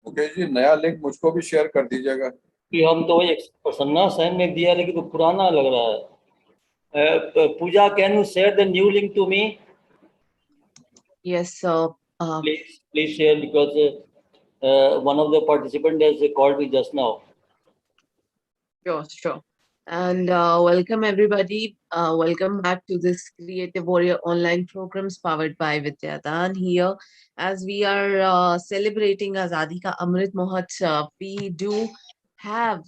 मुकेश जी नया लिंक मुझको भी शेयर कर दीजिएगा कि हम तो एक प्रसन्ना सैन ने दिया लेकिन तो पुराना लग रहा है। Pooja, can you share the new link to me? Yes, sir. Please share, because one of the participants has called me just now. Sure, sure. And welcome everybody. Welcome back to this Creative Warrior online programs powered by Vidyadaan. Here, as we are celebrating Azadi Ka Amrit Mahotsav, we do have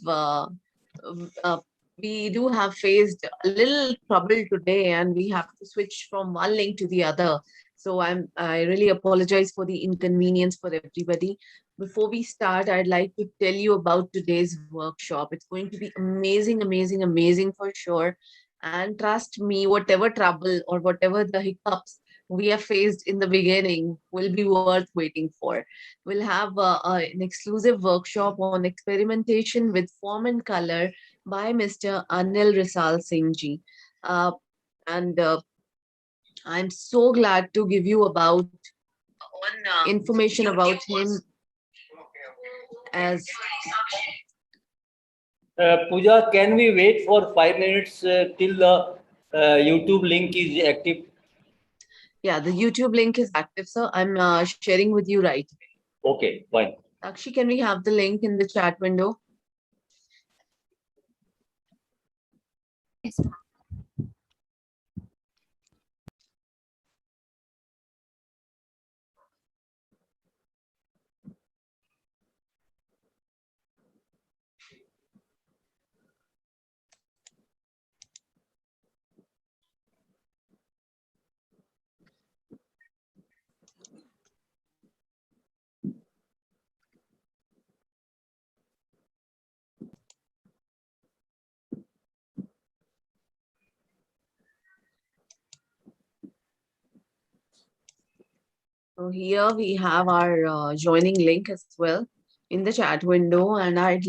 faced a little trouble today, and we have to switch from one link to the other. So I really apologize for the inconvenience for everybody. Before we start, I'd like to tell you about today's workshop. It's going to be amazing, amazing, amazing for sure. And trust me, whatever trouble or whatever the hiccups we have faced in the beginning will be worth waiting for. We'll have an exclusive workshop on experimentation with form and color by Mr. Anil Risal Singh ji. And I'm so glad to give you about information about him. As Pooja, can we wait for 5 minutes till the YouTube link is active? Yeah, the YouTube link is active, sir. I'm sharing with you right away. Okay, fine. Actually, can we have the link in the chat window? Yes. So here we have our joining link as well in the chat window, and I'm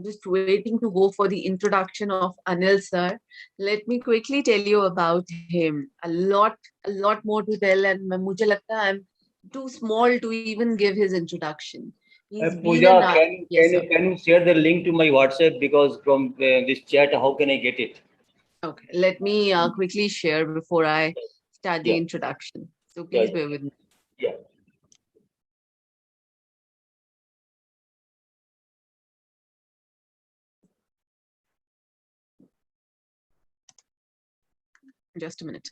just waiting to go for the introduction of Anil sir. Let me quickly tell you about him. A lot more to tell, and mujhe lagta hai I'm too small to even give his introduction. Pooja, can you share the link to my WhatsApp, because from this chat, how can I get it? Okay, let me quickly share before I start the introduction. So please bear with me. Yeah. Just a minute.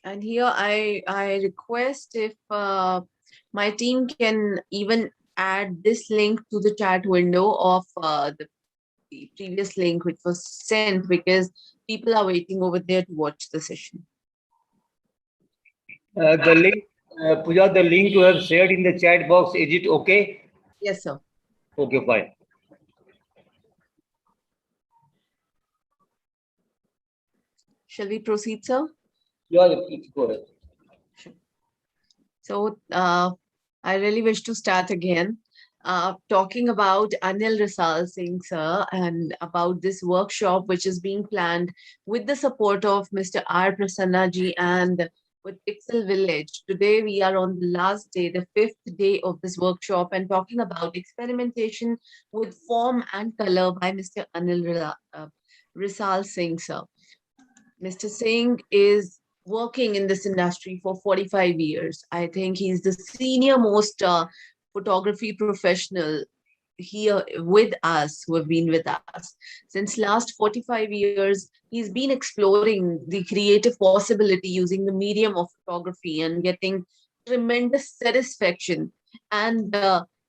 And here I request if my team can even add this link to the chat window of the previous link which was sent, because people are waiting over there to watch the session. The link, Pooja, the link you have shared in the chat box, is it okay? Yes, sir. Okay, fine. Shall we proceed, sir? Yeah, go ahead. Sure. So I really wish to start again. Talking about Anil Risal Singh sir, and about this workshop which is being planned with the support of Mr. R. Prasanna ji and with Pixel Village. Today we are on the last day, the 5th day of this workshop, and talking about experimentation with form and color by Mr. Anil Risal Singh sir. Mr. Singh is working in this industry for 45 years. I think he's the senior most photography professional here with us, who have been with us. Since last 45 years, he's been exploring the creative possibility using the medium of photography and getting tremendous satisfaction and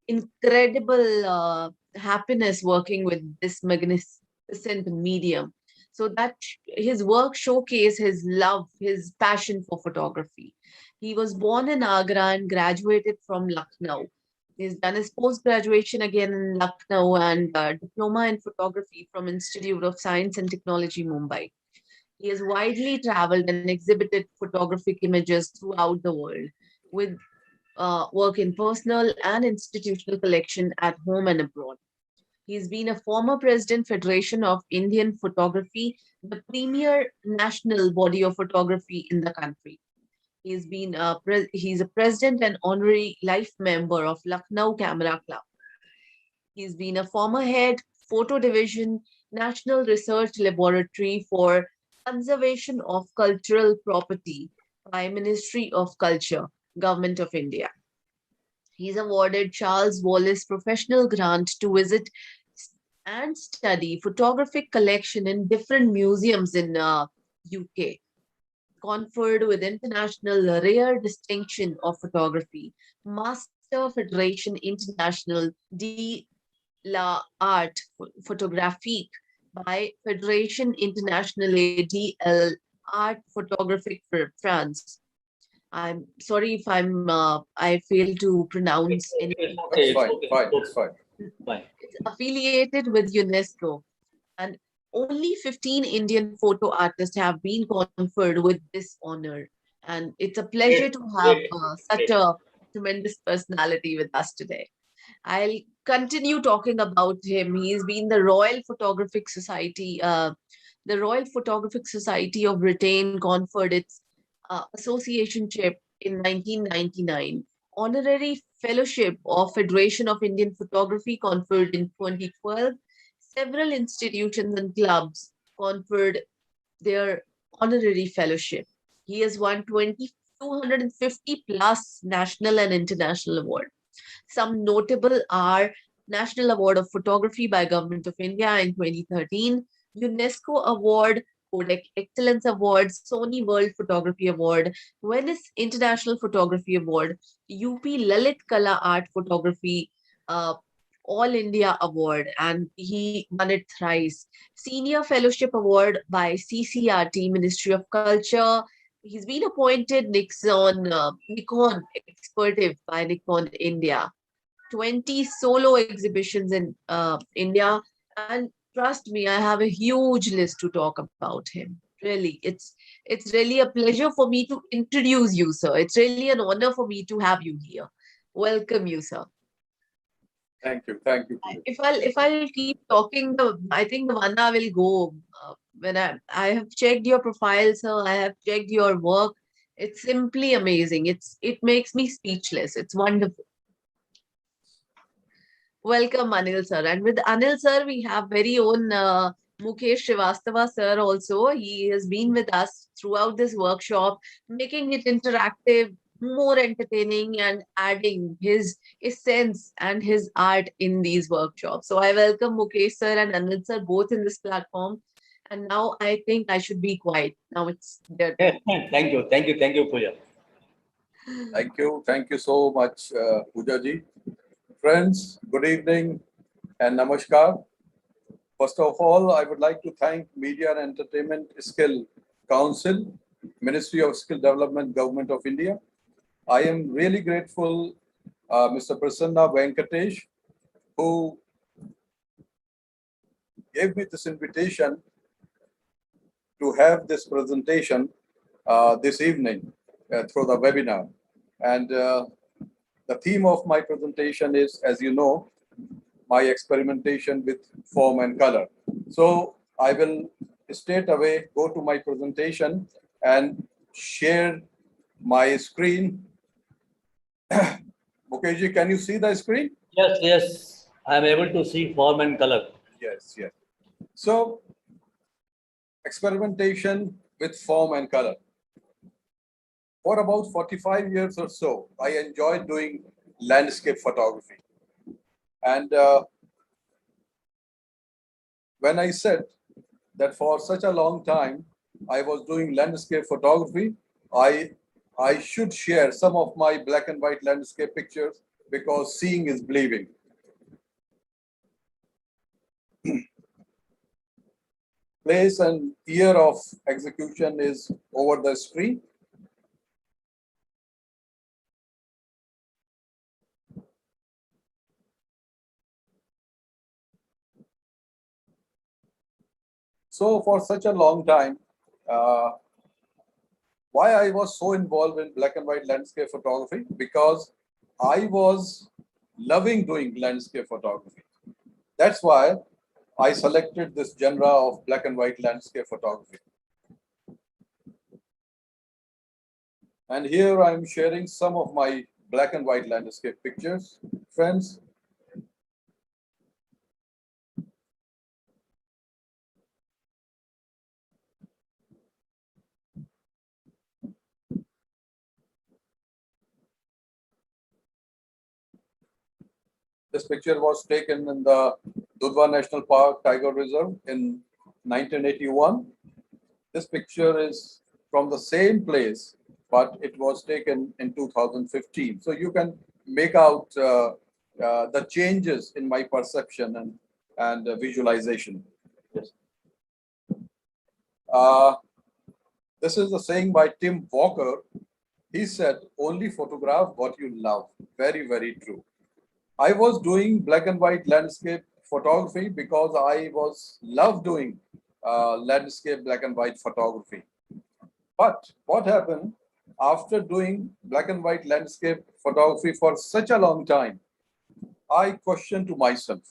incredible happiness working with this magnificent medium. So that his work showcase his love, his passion for photography. He was born in Agra and graduated from Lucknow. He's done his post-graduation again in Lucknow and diploma in photography from Institute of Science and Technology, Mumbai. He has widely traveled and exhibited photographic images throughout the world with work in personal and institutional collection at home and abroad. He's been a former president, Federation of Indian Photography, the premier national body of photography in the country. He's a president and honorary life member of Lucknow Camera Club. He's been a former head, photo division, National Research Laboratory for Conservation of Cultural Property by Ministry of Culture, Government of India. He's awarded Charles Wallace Professional Grant to visit and study photographic collection in different museums in UK. Conferred with International Rare Distinction of Photography, Master Federation International de l'Art Photographique by Federation Internationale de l'Art Photographique for France. I'm sorry if I fail to pronounce any. That's fine. It's fine. It's affiliated with UNESCO, and only 15 Indian photo artists have been conferred with this honor. And it's a pleasure to have such a tremendous personality with us today. I'll continue talking about him. He's been the Royal Photographic Society, of Britain conferred its associationship in 1999. Honorary Fellowship of Federation of Indian Photography conferred in 2012. Several institutions and clubs conferred their honorary fellowship. He has won 250 plus national and international awards. Some notable are National Award of Photography by Government of India in 2013, UNESCO Award, Kodak Excellence Award, Sony World Photography Award, Venice International Photography Award, UP Lalit Kala Art Photography All India Award, and he won it thrice. Senior Fellowship Award by CCRT, Ministry of Culture. He's been appointed Nikon Experative by Nikon India. 20 solo exhibitions in India, and trust me, I have a huge list to talk about him. Really, it's really a pleasure for me to introduce you, sir. It's really an honor for me to have you here. Welcome you, sir. Thank you. If I'll keep talking, I think the 1 hour will go. When I have checked your profile, sir, I have checked your work. It's simply amazing. It makes me speechless. It's wonderful. Welcome, Anil sir. And with Anil sir, we have very own Mukesh Srivastava sir also. He has been with us throughout this workshop, making it interactive, more entertaining, and adding his sense and his art in these workshops. So I welcome Mukesh sir and Anil sir both in this platform. And now I think I should be quiet. Now it's their turn. Thank you, Pooja. Thank you so much, Pooja ji. Friends, good evening and namaskar. First of all, I would like to thank Media and Entertainment Skill Council, Ministry of Skill Development, Government of India. I am really grateful, Mr. Prasanna Venkatesh, who gave me this invitation to have this presentation this evening through the webinar. And the theme of my presentation is, as you know, my experimentation with form and color. So I will straight away go to my presentation and share my screen. Mukesh, can you see the screen? Yes. I am able to see form and color. Yes. So, experimentation with form and color. For about 45 years or so, I enjoyed doing landscape photography. And when I said that for such a long time I was doing landscape photography, I should share some of my black and white landscape pictures, because seeing is believing. Place and year of execution is over the screen. So for such a long time, why I was so involved in black and white landscape photography? Because I was loving doing landscape photography. That's why I selected this genre of black and white landscape photography. And here I'm sharing some of my black and white landscape pictures, friends. This picture was taken in the Dudhwa National Park Tiger Reserve in 1981. This picture is from the same place, but it was taken in 2015. So you can make out the changes in my perception and visualization. Yes. This is a saying by Tim Walker. He said, "Only photograph what you love." Very, very true. I was doing black and white landscape photography because I love doing landscape black and white photography. But what happened after doing black and white landscape photography for such a long time? I questioned to myself.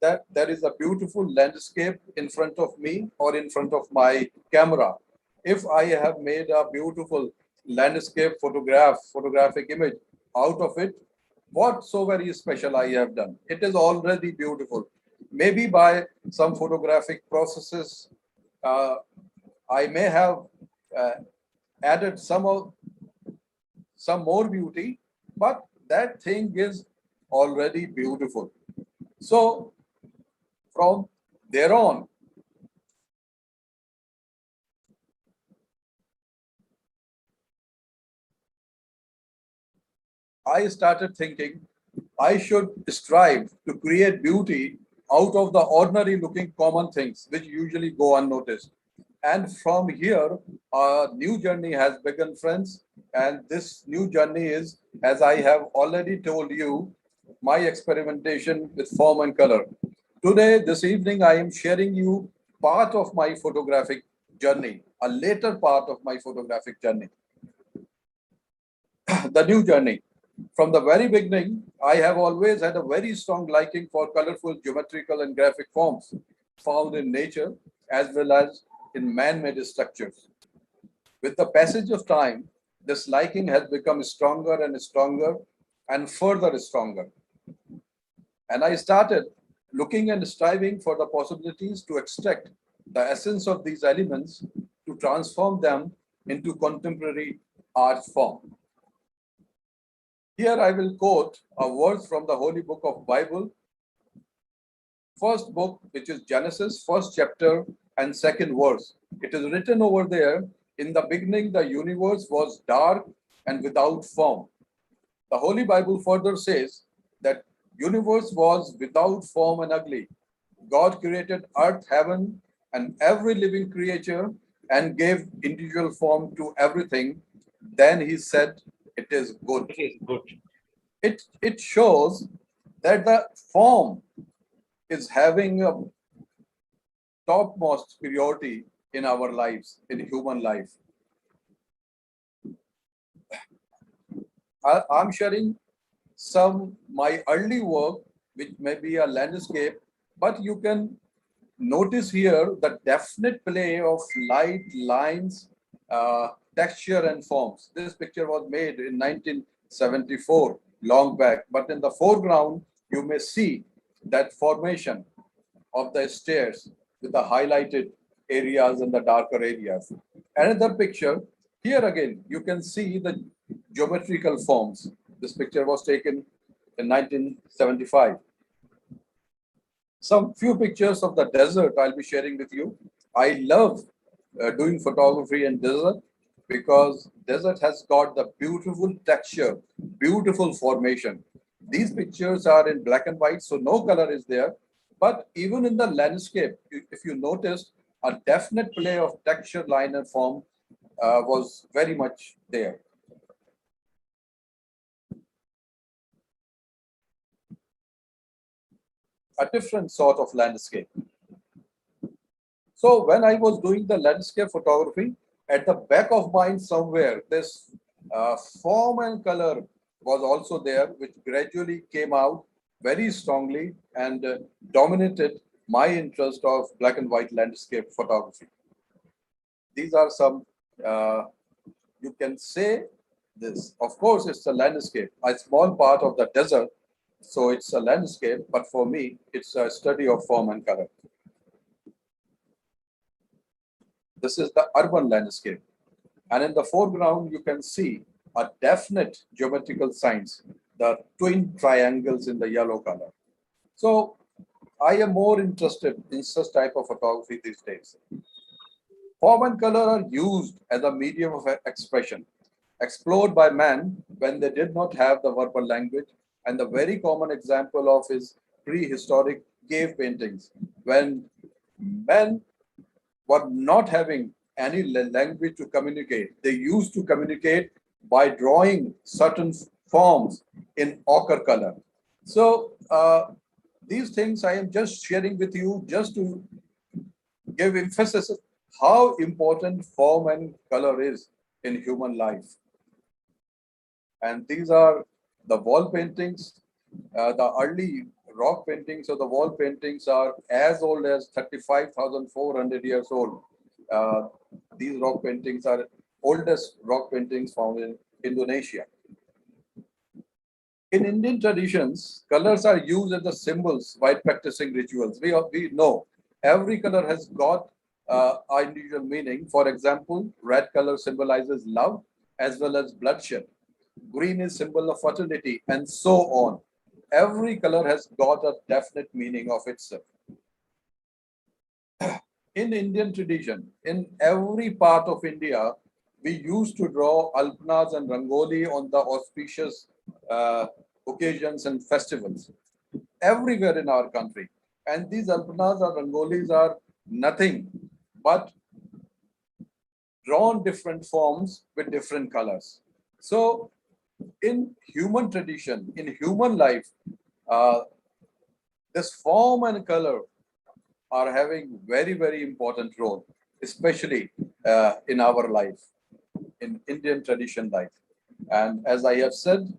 That there is a beautiful landscape in front of me or in front of my camera. If I have made a beautiful landscape photographic image out of it, what so very special I have done? It is already beautiful. Maybe by some photographic processes, I may have added some more beauty, but that thing is already beautiful. So from there on, I started thinking I should strive to create beauty out of the ordinary looking common things which usually go unnoticed. And from here, a new journey has begun, friends. And this new journey is, as I have already told you, my experimentation with form and color. Today, this evening, I am sharing you part of my photographic journey, a later part of my photographic journey. The new journey. From the very beginning, I have always had a very strong liking for colorful geometrical and graphic forms found in nature as well as in man-made structures. With the passage of time, this liking has become stronger and stronger and further stronger. And I started looking and striving for the possibilities to extract the essence of these elements to transform them into contemporary art form. Here I will quote a verse from the Holy Book of Bible, first book, which is Genesis, first chapter and second verse. It is written over there, "In the beginning, the universe was dark and without form." The Holy Bible further says that universe was without form and ugly. God created earth, heaven, and every living creature and gave individual form to everything. Then he said, "It is good." It is good. It shows that the form is having a topmost priority in our lives, in human life. I'm sharing my early work, which may be a landscape, but you can notice here the definite play of light, lines, texture and forms. This picture was made in 1974, long back, but in the foreground, you may see that formation of the stairs with the highlighted areas and the darker areas. Another picture, here again, you can see the geometrical forms. This picture was taken in 1975. Some few pictures of the desert I'll be sharing with you. I love doing photography in desert because desert has got the beautiful texture, beautiful formation. These pictures are in black and white, so no color is there. But even in the landscape, if you notice, a definite play of texture, line, and form was very much there. a different sort of landscape. So when I was doing the landscape photography, at the back of mind somewhere, this form and color was also there, which gradually came out very strongly and dominated my interest of black and white landscape photography. These are some, you can say this, of course, it's a landscape, a small part of the desert. So it's a landscape, but for me, it's a study of form and color. This is the urban landscape. And in the foreground, you can see a definite geometrical signs, the twin triangles in the yellow color. So I am more interested in such type of photography these days. Form and color are used as a medium of expression, explored by man when they did not have the verbal language. And the very common example of is prehistoric cave paintings, when men were not having any language to communicate. They used to communicate by drawing certain forms in ochre color. So these things I am just sharing with you just to give emphasis of how important form and color is in human life. And these are the wall paintings, the early rock paintings or the wall paintings are as old as 35,400 years old. These rock paintings are oldest rock paintings found in Indonesia. In Indian traditions, colors are used as the symbols while practicing rituals. We know every color has got an individual meaning. For example, red color symbolizes love as well as bloodshed. Green is symbol of fertility, and so on. Every color has got a definite meaning of itself. In Indian tradition, in every part of India, we used to draw alpanas and rangoli on the auspicious occasions and festivals everywhere in our country. And these alpanas or rangolis are nothing but drawn different forms with different colors. So in human tradition, in human life, this form and color are having very, very important role, especially in our life, in Indian tradition life. And as I have said,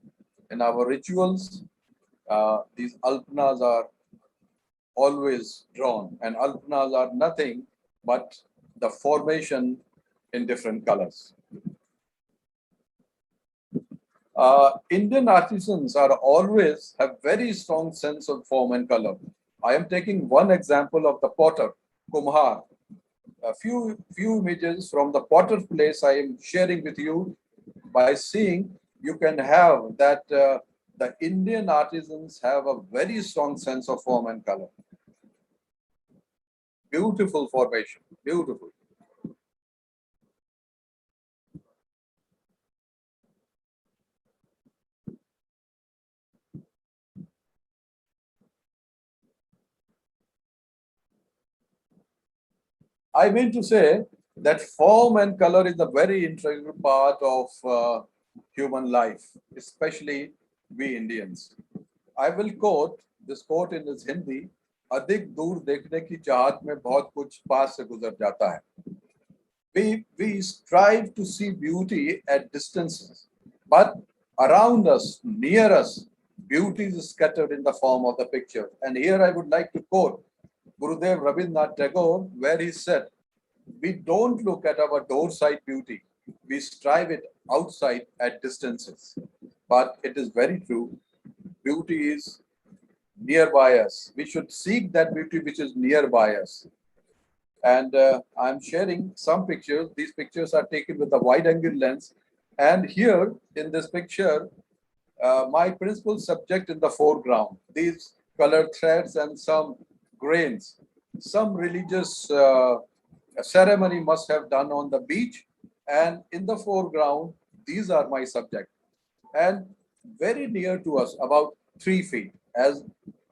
in our rituals, these alpanas are always drawn, and alpanas are nothing but the formation in different colors. Indian artisans are always have very strong sense of form and color. I am taking one example of the potter, Kumhar. A few images from the potter place I am sharing with you. By seeing, you can have that the Indian artisans have a very strong sense of form and color. Beautiful formation, beautiful. I mean to say that form and color is a very integral part of human life, especially we Indians. I will quote this quote in its Hindi. अधिक दूर देखने की चाहत में बहुत कुछ पास से गुजर जाता है. We strive to see beauty at distances, but around us, near us, beauty is scattered in the form of the picture. And here I would like to quote Gurudev Rabindranath Tagore, where he said, "We don't look at our doorside beauty, we strive it outside at distances." But it is very true. Beauty is nearby us. We should seek that beauty which is nearby us. And I'm sharing some pictures. These pictures are taken with a wide-angle lens. And here in this picture, my principal subject in the foreground, these colored threads and some grains, some religious ceremony must have done on the beach. And in the foreground, these are my subject. And very near to us, about 3 feet, as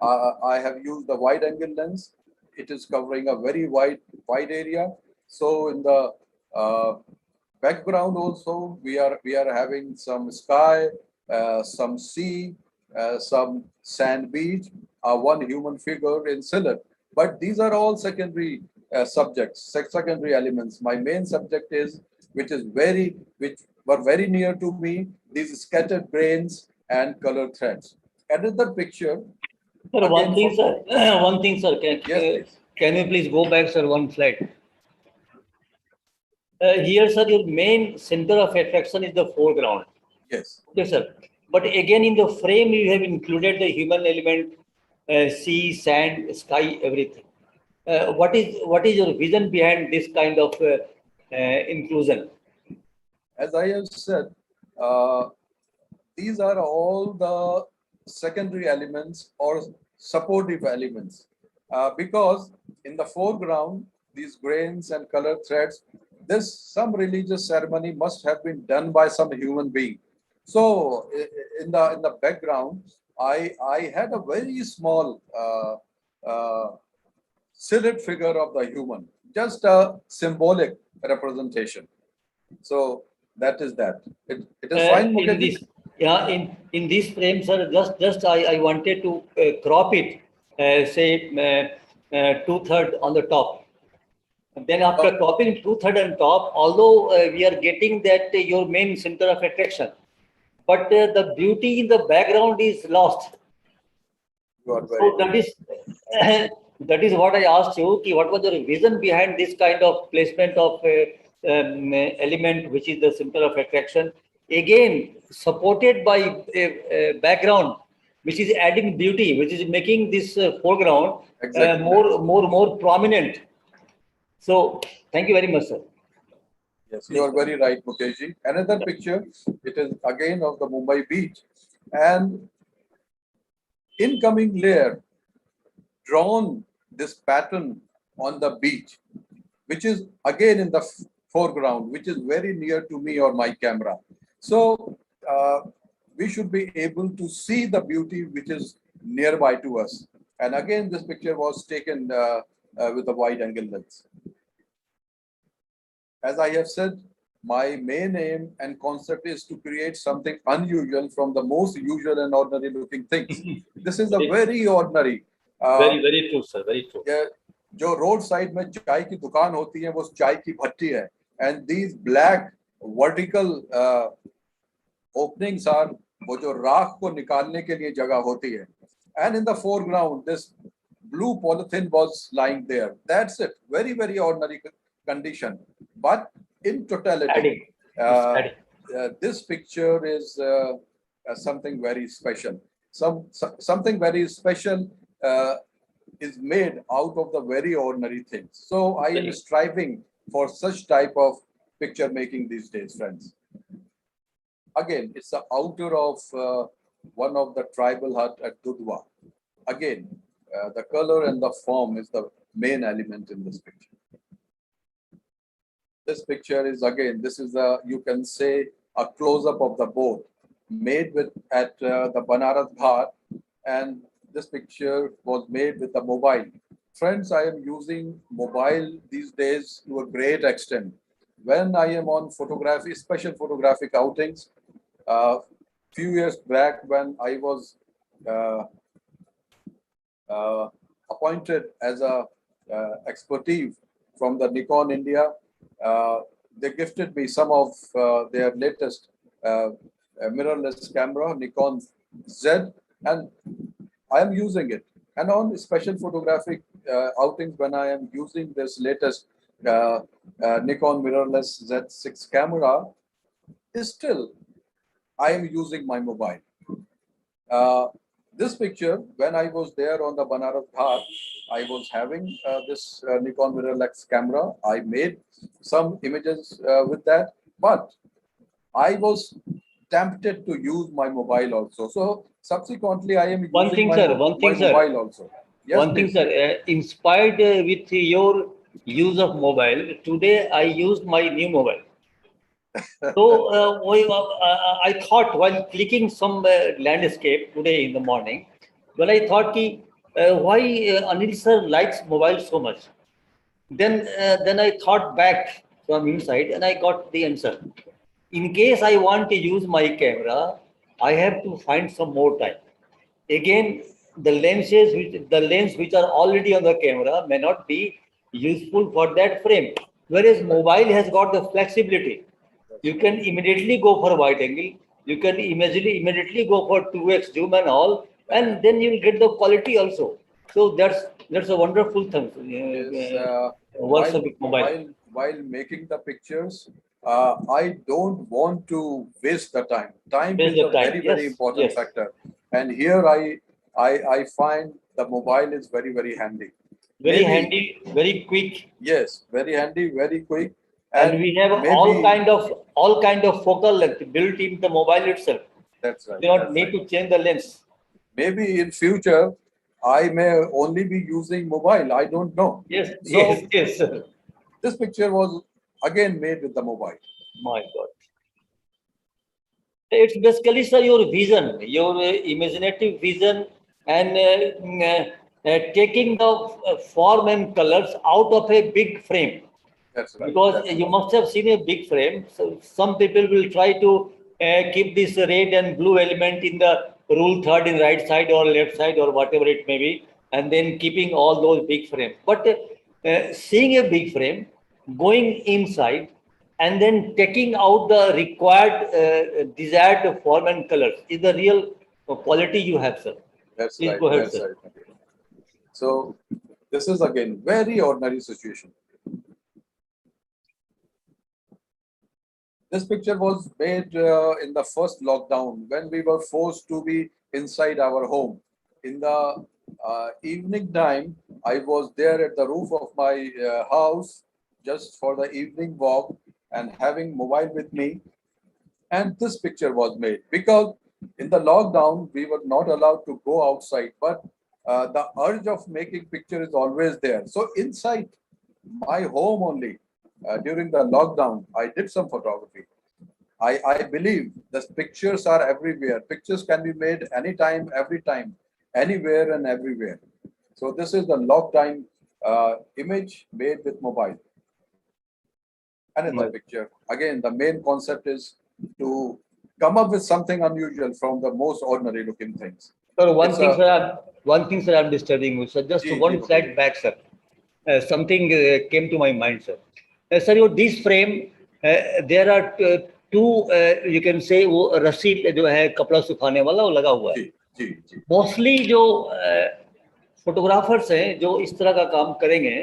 I have used the wide angle lens, it is covering a very wide area. So in the background also, we are having some sky, some sea, some sand beach. one human figure in silhouette. But these are all secondary subjects, secondary elements. My main subject is, which were very near to me, these scattered grains and color threads. Another picture. Sir, again one thing, from- sir. One thing, sir. Yes, please. Can you please go back, sir, one slide? Here, sir, your main center of attraction is the foreground. Yes. Okay, sir. But again, in the frame, you have included the human element, sea, sand, sky, everything. What is your vision behind this kind of inclusion? As I have said, these are all the secondary elements or supportive elements, because in the foreground, these grains and color threads, some religious ceremony must have been done by some human being. So in the background, I had a very small silhouette figure of the human, just a symbolic representation. So that is that. It is fine, In Mukesh. this, yeah, in this frame, sir, just I wanted to crop it, say 2/3 on the top. And then after cropping 2/3 on top, although we are getting that your main center of attraction, but the beauty in the background is lost. You are very So that is that is what I asked you. What was your vision behind this kind of placement of element, which is the center of attraction? Again, supported by a background, which is adding beauty, which is making this foreground Exactly. more prominent. So, thank you very much, sir. Yes, you are very right, Mukeshji. Another picture, it is again of the Mumbai beach, and incoming layer drawn this pattern on the beach, which is again in the foreground, which is very near to me or my camera. So we should be able to see the beauty which is nearby to us. And again, this picture was taken with a wide angle lens. As I have said, my main aim and concept is to create something unusual from the most usual and ordinary looking things. This is a very ordinary. Very true, sir. Very true. जो road side में चाय की दुकान होती है वो चाय की भट्टी है, and these black vertical openings are वो जो राख को निकालने के लिए जगह होती है, and in the foreground this blue polythene was lying there. That's it. Very ordinary condition, but in totality, this picture is something very special. Something very special is made out of the very ordinary things. So I am striving for such type of picture making these days, friends. Again, it's the outer of one of the tribal hut at Dudhwa. Again, the color and the form is the main element in this picture. This picture is again, this is a, you can say, a close-up of the boat made with at the Banaras Ghat, and this picture was made with the mobile. Friends, I am using mobile these days to a great extent. When I am on photography, special photographic outings, few years back when I was appointed as a expertise from the Nikon India, they gifted me some of their latest mirrorless camera, Nikon Z, and I am using it. And on special photographic outings, when I am using this latest Nikon mirrorless Z6 camera, still I am using my mobile. This picture, when I was there on the Banaras Ghat, I was having this Nikon mirrorless camera. I made some images with that, but I was tempted to use my mobile also. So subsequently, I am using my mobile also. Yes, one thing, sir. Inspired with your use of mobile, today I used my new mobile. So I thought while clicking some landscape today in the morning, when I thought why Anil sir likes mobile so much, then I thought back from inside and I got the answer. In case I want to use my camera, I have to find some more time. Again, the lens which are already on the camera may not be useful for that frame. Whereas mobile has got the flexibility. You can immediately go for wide angle. You can immediately go for 2x zoom and all, and then you will get the quality also. So that's a wonderful thing. Yes, Works with mobile. while making the pictures, I don't want to waste the time. Time Waste is the a time. very Yes, important yes. factor, and here I find the mobile is very handy. Very Maybe handy, very quick, yes, very handy, very quick, and we have maybe all kind of focal length built in the mobile itself. that's right. You do not That's need right. to change the lens. Maybe in future I may only be using mobile. I don't know. Yes, So yes. this picture was again made with the mobile. My God. It's basically, sir, your vision, your imaginative vision, and taking the form and colors out of a big frame. That's right. Because That's you right. must have seen a big frame. So some people will try to keep this red and blue element in the rule third in right side or left side or whatever it may be, and then keeping all those big frames. But seeing a big frame, going inside, and then taking out the required desired form and colors is the real quality you have, sir. That's Please right. go ahead, That's sir. right. So this is again very ordinary situation. This picture was made in the first lockdown when we were forced to be inside our home. In the evening time, I was there at the roof of my house just for the evening walk and having mobile with me. And this picture was made because in the lockdown, we were not allowed to go outside, but the urge of making picture is always there. So inside my home only, during the lockdown, I did some photography. I believe the pictures are everywhere. Pictures can be made anytime, every time, anywhere and everywhere. So this is the lockdown image made with mobile. Another picture. Again, the main concept is to come up with something unusual from the most ordinary looking things. Sir, one It's thing, sir, I'm disturbing you, sir. Just one slide back, sir. Something came to my mind, sir. Sir, this frame, there are two, you can say, वो रस्सी जो है कपड़ा सुखाने वाला वो लगा हुआ है. जी. Mostly जो फोटोग्राफर्स हैं जो इस तरह का काम करेंगे,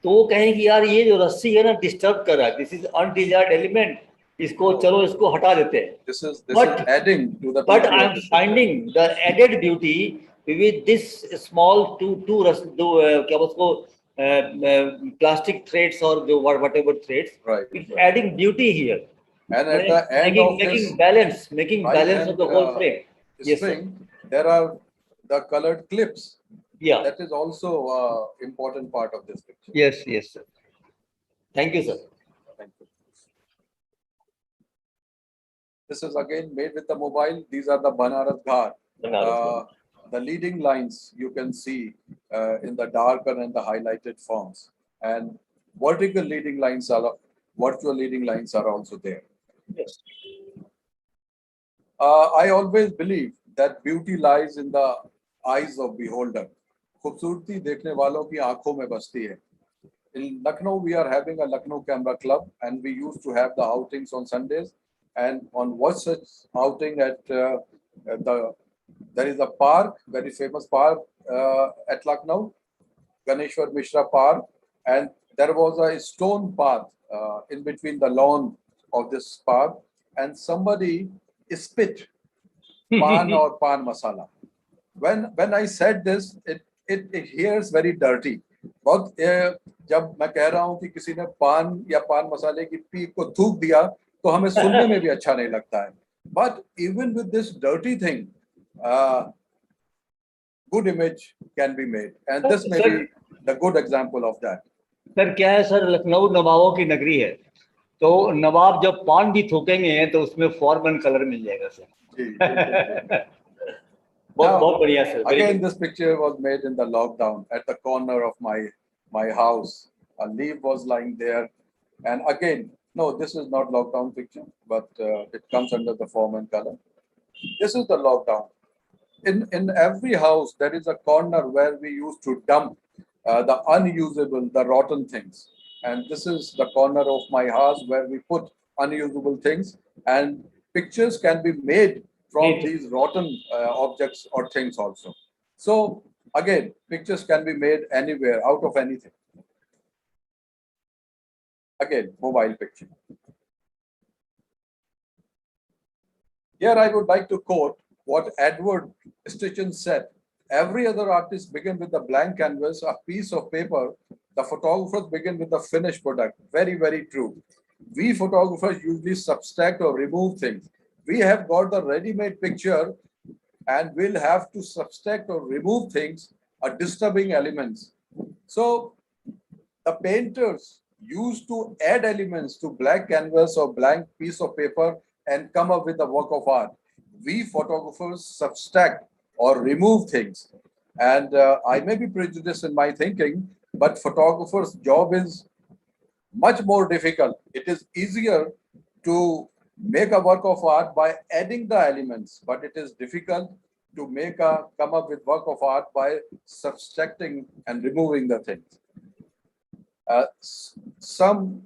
तो वो कहेंगे कि यार ये जो रस्सी है ना डिस्टर्ब कर रहा है. This is undesired element. इसको चलो इसको हटा देते हैं. This is adding to the But beauty I of am this finding the added beauty with this small क्या उसको plastic threads or whatever threads. Right. It's adding beauty here. And at the end of this making balance of the whole frame. Yes, string, there are the colored clips. Yeah. That is also important part of this picture. Yes, sir. Thank you, sir. Thank you. This is again made with the mobile. These are the Banaras Ghat. The leading lines you can see in the darker and the highlighted forms, and virtual leading lines are also there. Yes. I always believe that beauty lies in the eyes of beholder. खूबसूरती देखने वालों की आंखों में बसती है. In Lucknow, we are having a Lucknow Camera Club, and we used to have the outings on Sundays. And on one such outing there is a park, very famous park at Lucknow, Ganeshwar Mishra Park, and there was a stone path in between the lawn of this park, and somebody spit pan or pan masala. When I said this, it hears very dirty. बहुत जब मैं कह रहा हूँ कि किसी ने पान या पान मसाले की पीक को थूक दिया तो हमें सुनने में भी अच्छा नहीं लगता है. But even with this dirty thing, good image can be made, and this may be the good example of that. Sir क्या है सर, लखनऊ नवाबों की नगरी है, तो नवाब जब पान भी थूकेंगे तो उसमें फॉर्मल कलर मिल जाएगा सर. बहुत बढ़िया sir. Again, this picture was made in the lockdown at the corner of my house. A leaf was lying there, and again, no, this is not lockdown picture, but it comes under the form and color. This is the lockdown. in every house, there is a corner where we used to dump the unusable, the rotten things. And this is the corner of my house where we put unusable things, and pictures can be made from these rotten objects or things also. So again, pictures can be made anywhere, out of anything. Again, mobile picture. Here I would like to quote what Edward Stitchin said. Every other artist begin with a blank canvas, a piece of paper. The photographers begin with the finished product. Very, very true. We photographers usually subtract or remove things. We have got the ready-made picture and we'll have to subtract or remove things, or disturbing elements. So the painters used to add elements to blank canvas or blank piece of paper and come up with a work of art. We photographers subtract or remove things. And I may be prejudiced in my thinking, but photographers' job is much more difficult. It is easier to make a work of art by adding the elements, but it is difficult to come up with work of art by subtracting and removing the things. Some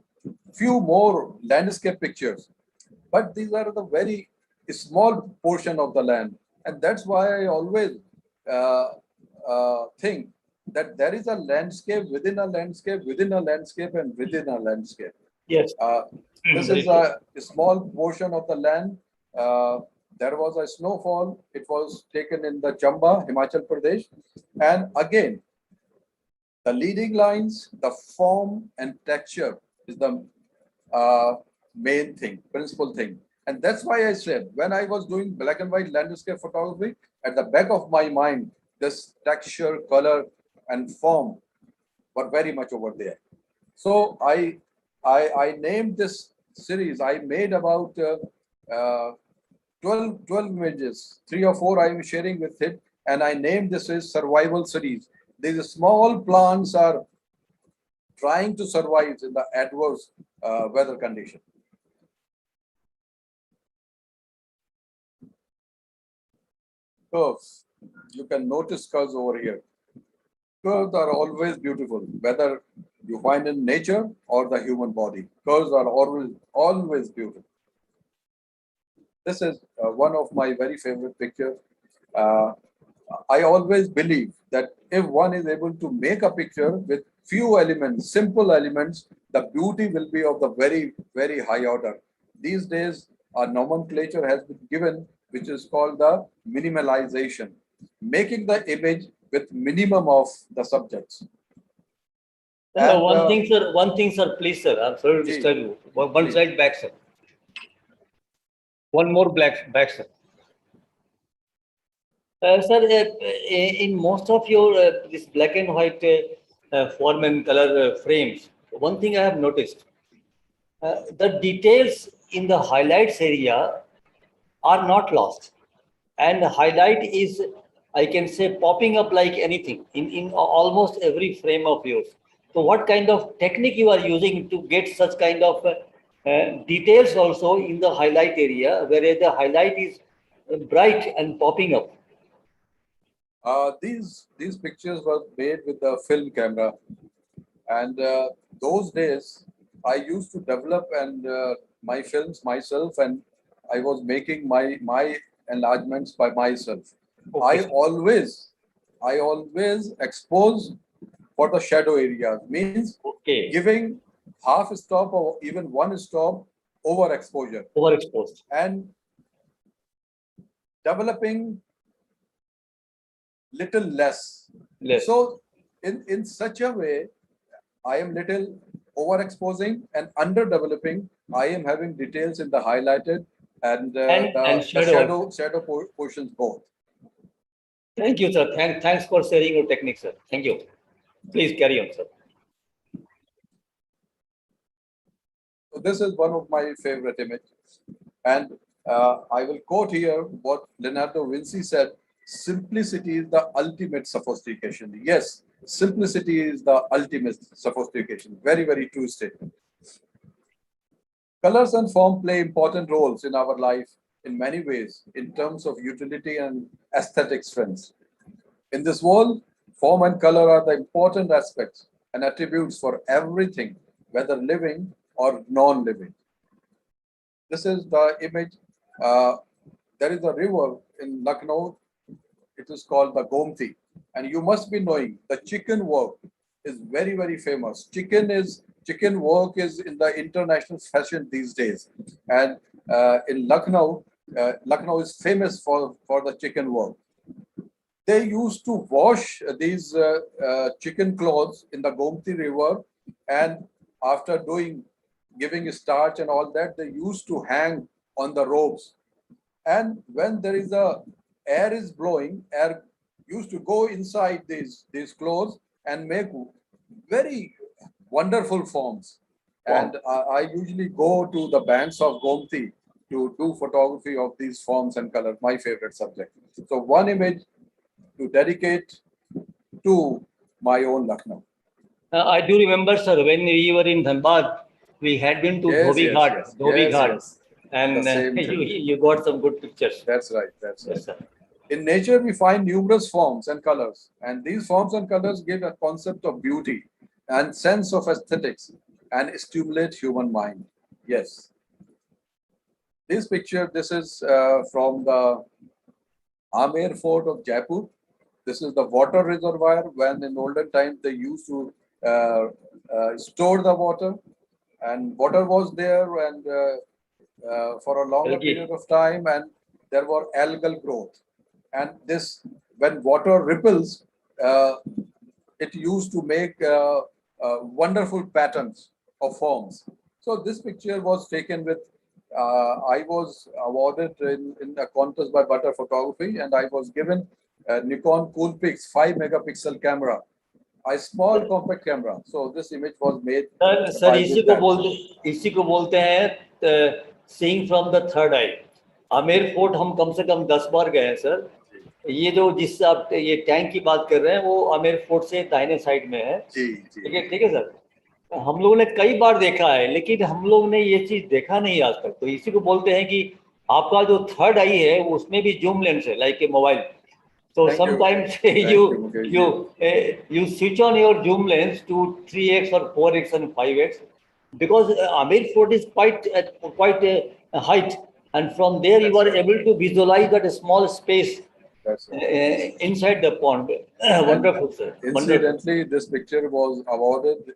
few more landscape pictures, but these are the very small portion of the land, and that's why I always think that there is a landscape within a landscape within a landscape and within a landscape. Yes. This is a small portion of the land. There was a snowfall. It was taken in the Chamba, Himachal Pradesh, and again, the leading lines, the form and texture is the main thing, principal thing. And that's why I said, when I was doing black and white landscape photography, at the back of my mind, this texture, color, and form were very much over there. So I named this series. I made about 12 images, 3 or 4 I am sharing with it, and I named this as survival series. These small plants are trying to survive in the adverse weather condition. Curves. You can notice curves over here. Curves are always beautiful, whether you find in nature or the human body. Curves are always beautiful. This is one of my very favorite pictures. I always believe that if one is able to make a picture with few elements, simple elements, the beauty will be of the very, very high order. These days, a nomenclature has been given, which is called the minimalization, making the image with minimum of the subjects. And, one thing, sir, please, sir. I'm sorry to disturb you. One slide back, sir. One more back, sir. Sir, in most of your this black and white form and color frames, one thing I have noticed, the details in the highlights area are not lost, and the highlight is, I can say, popping up like anything in almost every frame of yours. So what kind of technique you are using to get such kind of details also in the highlight area, whereas the highlight is bright and popping up? These pictures were made with the film camera, and those days I used to develop and my films myself, and I was making my enlargements by myself. Okay. I always expose for the shadow areas, means giving half stop or even one stop overexposure. Overexposed. And developing little less. So in such a way, I am little overexposing, and underdeveloping, I am having details in the highlighted and the shadow portions both. Thank you, sir. Thanks for sharing your technique, sir. Thank you. Please carry on, sir. So this is one of my favorite images, and I will quote here what Leonardo da Vinci said: "Simplicity is the ultimate sophistication." Yes, simplicity is the ultimate sophistication. Very, very true statement. Colors and form play important roles in our life. in many ways in terms of utility and aesthetic strengths. In this world, form and color are the important aspects and attributes for everything, whether living or non-living. This is the image. There is a river in Lucknow. It is called the Gomti. And you must be knowing the chicken work is very, very famous. Chicken work is in the international fashion these days. And in Lucknow, Lucknow is famous for the chicken work. They used to wash these chicken clothes in the Gomti River, and after giving starch and all that, they used to hang on the ropes. And when there is air is blowing, air used to go inside these clothes and make very wonderful forms. Wow. And I usually go to the banks of Gomti to do photography of these forms and colors, my favorite subject. So one image to dedicate to my own Lucknow. I do remember, sir, when we were in Dhanbad, we had been to Dhobi Ghat, Yes. and The same thing. you got some good pictures. That's right. That's right. Yes, sir. In nature, we find numerous forms and colors, and these forms and colors give a concept of beauty and sense of aesthetics and stimulate human mind. Yes. This picture, this is from the Amer Fort of Jaipur. This is the water reservoir when in olden times they used to store the water, and water was there and for a longer period of time, and there were algal growth. And this, when water ripples, it used to make wonderful patterns of forms. So this picture was taken with, I was awarded in a contest by Butter Photography, and I was given a Nikon Coolpix 5 megapixel camera, a small compact camera. So this image was made. Sir, इसी को बोलते हैं seeing from the third eye. Amer fort हम कम से कम 10 बार गए हैं sir. ये जो जिससे आप ये टैंक की बात कर रहे हैं वो आमेर फोर्ट से दाहिने साइड में है. ठीक है सर. हम लोगों ने कई बार देखा है, लेकिन हम लोग ने ये चीज देखा नहीं आज तक. तो इसी को बोलते हैं कि आपका जो थर्ड आई है उसमें भी जूम लेंस है, like a mobile. So sometimes you switch on your zoom lens to 3x or 4x and 5x, because Amer Fort is quite a height, and from there you are able to visualize that small space inside the pond. Wonderful, sir. Incidentally, this picture was awarded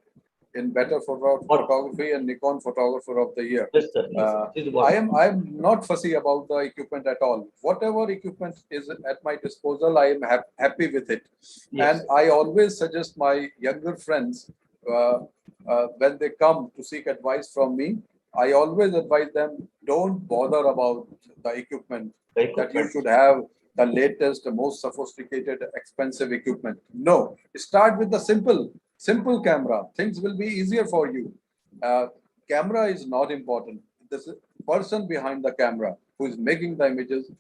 in Better Photography and Nikon Photographer of the Year. Yes, sir. I am not fussy about the equipment at all. Whatever equipment is at my disposal, I am happy with it. Yes. And I always suggest my younger friends, when they come to seek advice from me, I always advise them, don't bother about the equipment. That you should have the latest, the most sophisticated, expensive equipment. No, start with the simple camera. Things will be easier for you. Camera is not important. This person behind the camera who is making the images,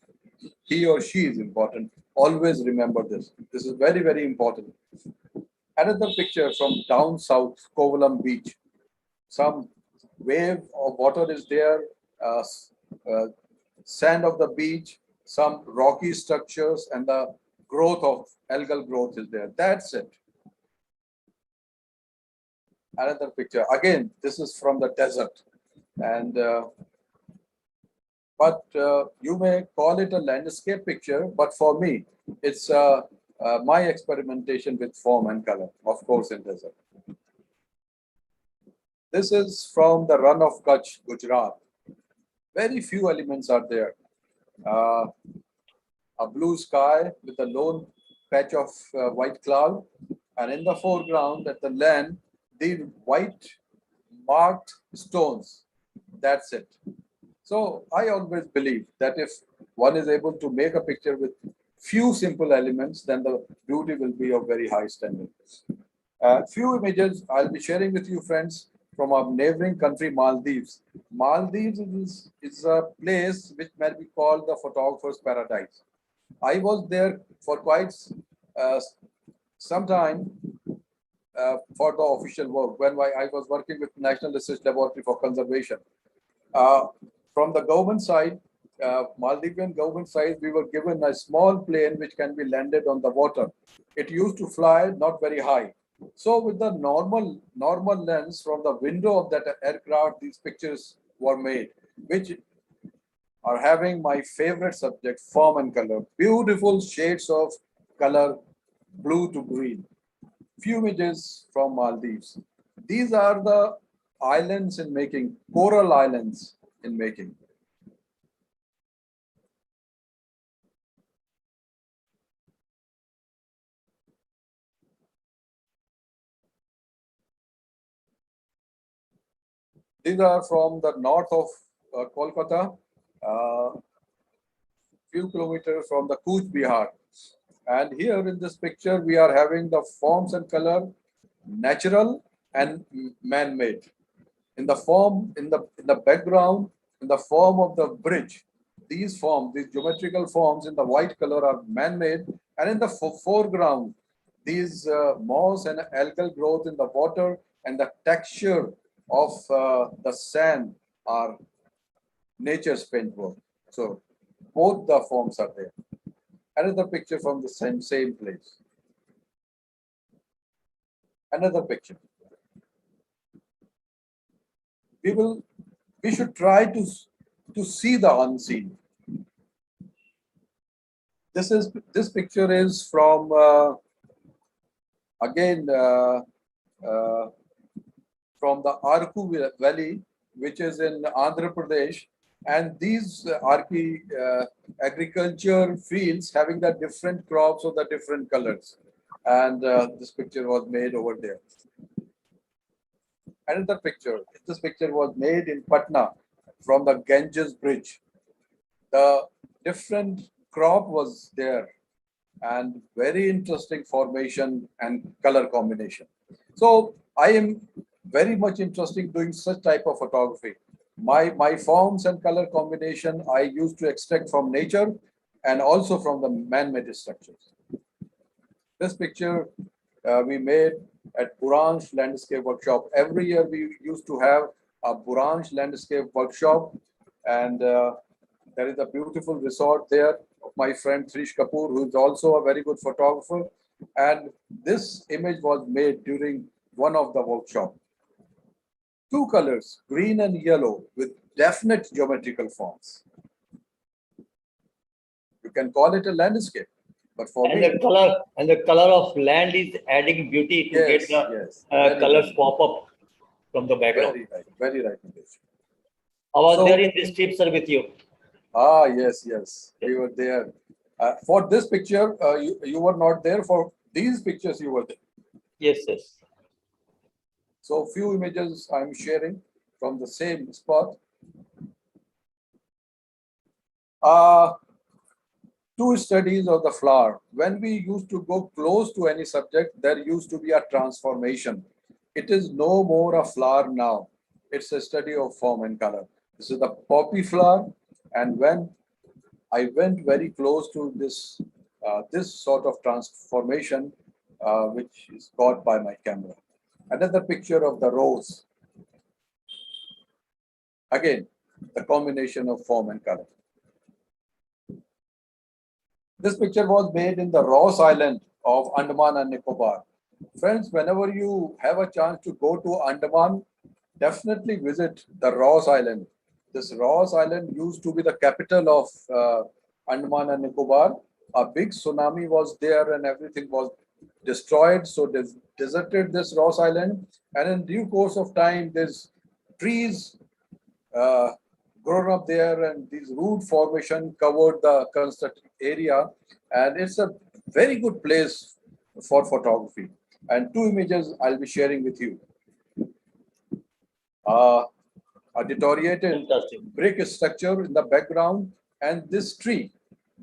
he or she is important. Always remember this. This is very, very important. Another picture from down south, Kovalam Beach. Some wave of water is there, sand of the beach, some rocky structures, and the growth of algal growth is there. That's it. Another picture. Again, this is from the desert, and but you may call it a landscape picture, but for me, it's my experimentation with form and color, of course, in desert. This is from the Run of Kutch, Gujarat. Very few elements are there. A blue sky with a lone patch of white cloud, and in the foreground at the land, the white marked stones. That's it. So I always believe that if one is able to make a picture with few simple elements, then the beauty will be of very high standard. Few images I'll be sharing with you, friends, from our neighboring country, Maldives. Maldives is a place which may be called the photographer's paradise. I was there for quite some time for the official work when I was working with National Research Laboratory for Conservation. From the government side, Maldivian government side, we were given a small plane which can be landed on the water. It used to fly not very high. So with the normal lens from the window of that aircraft, these pictures were made, which are having my favorite subject, form and color. Beautiful shades of color, blue to green. Few images from Maldives. These are the islands in making, coral islands in making. These are from the north of Kolkata, few kilometers from the Kuch Bihar. And here in this picture, we are having the forms and color, natural and man-made. In the form, in the background, in the form of the bridge, these forms, these geometrical forms in the white color are man-made, and in the foreground, these moss and algal growth in the water and the texture of the sand are nature's paintwork. So both the forms are there. Another picture from the same place. Another picture. We should try to see the unseen. This picture is from again from the Arku Valley, which is in Andhra Pradesh, and these agriculture fields having the different crops of the different colors, and this picture was made over there. Another picture. This picture was made in Patna from the Ganges Bridge. The different crop was there and very interesting formation and color combination. So I am very much interested in doing such type of photography. My forms and color combination I used to extract from nature and also from the man-made structures. This picture we made at Buranj Landscape Workshop. Every year we used to have a Buranj Landscape Workshop, and there is a beautiful resort there of my friend Trish Kapoor, who is also a very good photographer. And this image was made during one of the workshops. Two colors, green and yellow, with definite geometrical forms. You can call it a landscape, but for and me, the color of land is adding beauty to yes, get the yes, colors right. pop up from the background. Very right, very right. Nilesh. I was So- there in this trip, sir, with you. Ah, yes, we were there. For this picture, you were not there. For these pictures, you were there. Yes, yes. So few images I'm sharing from the same spot. Two studies of the flower. When we used to go close to any subject, there used to be a transformation. It is no more a flower now. It's a study of form and color. This is the poppy flower, and when I went very close to this this sort of transformation, which is caught by my camera. Another picture of the rose. Again, the combination of form and color. This picture was made in the Ross Island of Andaman and Nicobar. Friends, whenever you have a chance to go to Andaman, definitely visit the Ross Island. This Ross Island used to be the capital of Andaman and Nicobar. A big tsunami was there and everything was destroyed. So they deserted this Ross Island. And in due course of time, there's trees grown up there, and these root formation covered the constructed area, and it's a very good place for photography. And two images I'll be sharing with you. A deteriorated Fantastic. brick structure in the background, and this tree.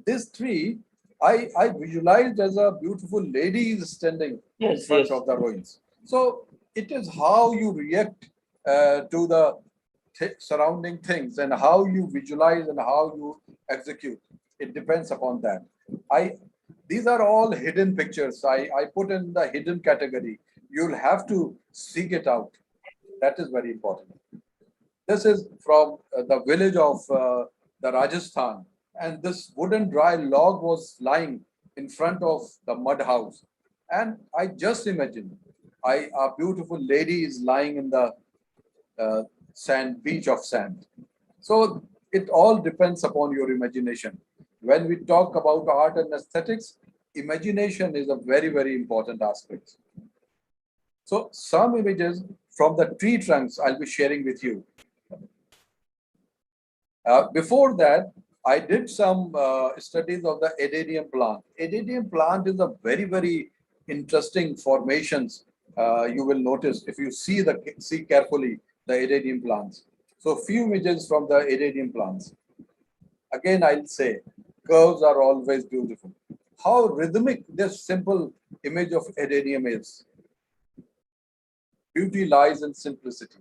This tree, I visualized as a beautiful lady is standing in Yes, front yes. of the ruins. So it is how you react to the surrounding things and how you visualize and how you execute. It depends upon that. These are all hidden pictures. I put in the hidden category. You'll have to seek it out. That is very important. This is from the village of the Rajasthan, and this wooden dry log was lying in front of the mud house. And I just imagine a beautiful lady is lying in the sand, beach of sand. So it all depends upon your imagination. When we talk about art and aesthetics, imagination is a very, very important aspect. So some images from the tree trunks I'll be sharing with you. Before that, I did some studies of the Adenium plant. Adenium plant is a very, very interesting formations. You will notice if you see carefully the Adenium plants. So few images from the Adenium plants. Again, I'll say curves are always beautiful. How rhythmic this simple image of Adenium is. Beauty lies in simplicity.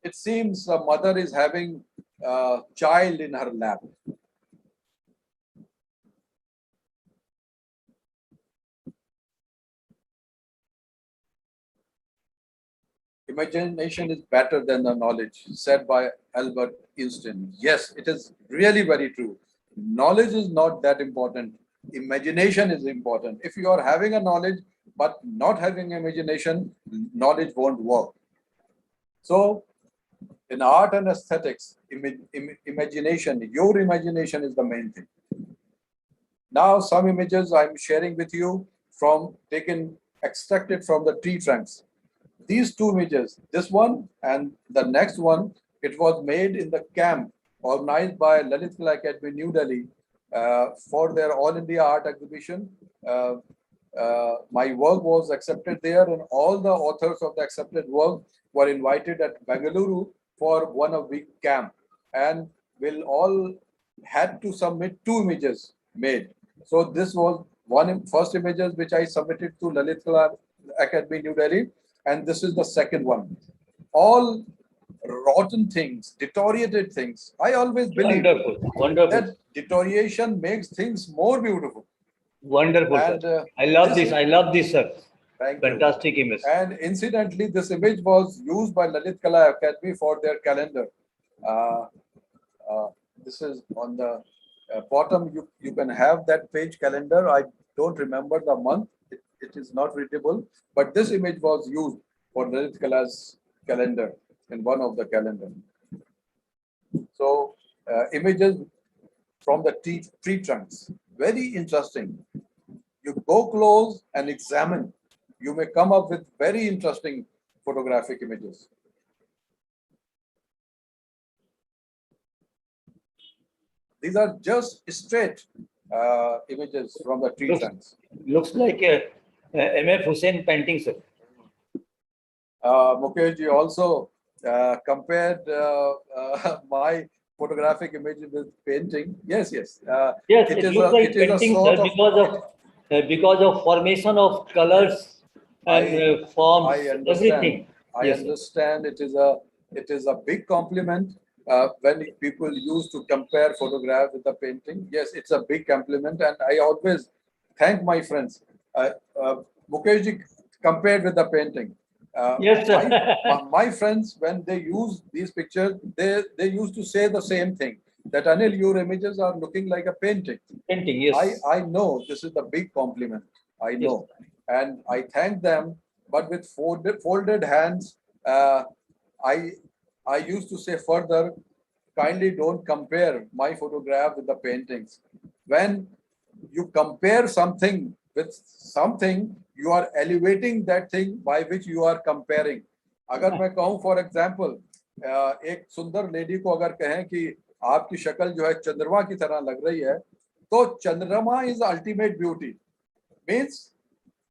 It seems the mother is having a child in her lap. Imagination is better than the knowledge, said by Albert Einstein. Yes, it is really very true. Knowledge is not that important. Imagination is important. If you are having a knowledge but not having imagination, knowledge won't work. So in art and aesthetics, imagination, your imagination is the main thing. Now, some images I'm sharing with you extracted from the tree trunks. These two images, this one and the next one, it was made in the camp organized by Lalit Kala Academy, New Delhi, for their All India Art Exhibition. My work was accepted there, and all the authors of the accepted work were invited at Bengaluru for 1 week camp, and will all had to submit 2 images made. So this was first images which I submitted to Lalit Kala Academy, New Delhi, and this is the second one. All rotten things, deteriorated things. I always believe that deterioration makes things more beautiful. Wonderful, and, sir. I love this. I love this, sir. Thank Fantastic you. image. And incidentally, this image was used by Lalit Kala Academy for their calendar. This is on the bottom. You can have that page calendar. I don't remember the month. It is not readable, but this image was used for Lalit Kala's calendar in one of the calendar. So images from the tree trunks, very interesting. You go close and examine, you may come up with very interesting photographic images. These are just straight images from the tree trunks. Looks like a MF Hussain painting, sir. Mukeshji also compared my photographic image with painting. Yes. Yes, it looks like painting, sir, because of formation of colors and forms, I understand. everything. I understand. It is a big compliment when people used to compare photograph with the painting. Yes, it's a big compliment, and I always thank my friends. Mukeshji compared with the painting. Yes, sir. my friends, when they use these pictures, they used to say the same thing, that Anil, your images are looking like a painting. Painting, yes. I know this is the big compliment. I know, yes. And I thank them. But with folded hands, I used to say further, kindly don't compare my photograph with the paintings. When you compare something with something, you are elevating that thing by which you are comparing. अगर मैं कहूँ for example, एक सुंदर lady को अगर कहें कि आपकी शक्ल जो है चंद्रमा की तरह लग रही है, तो चंद्रमा is ultimate beauty. Means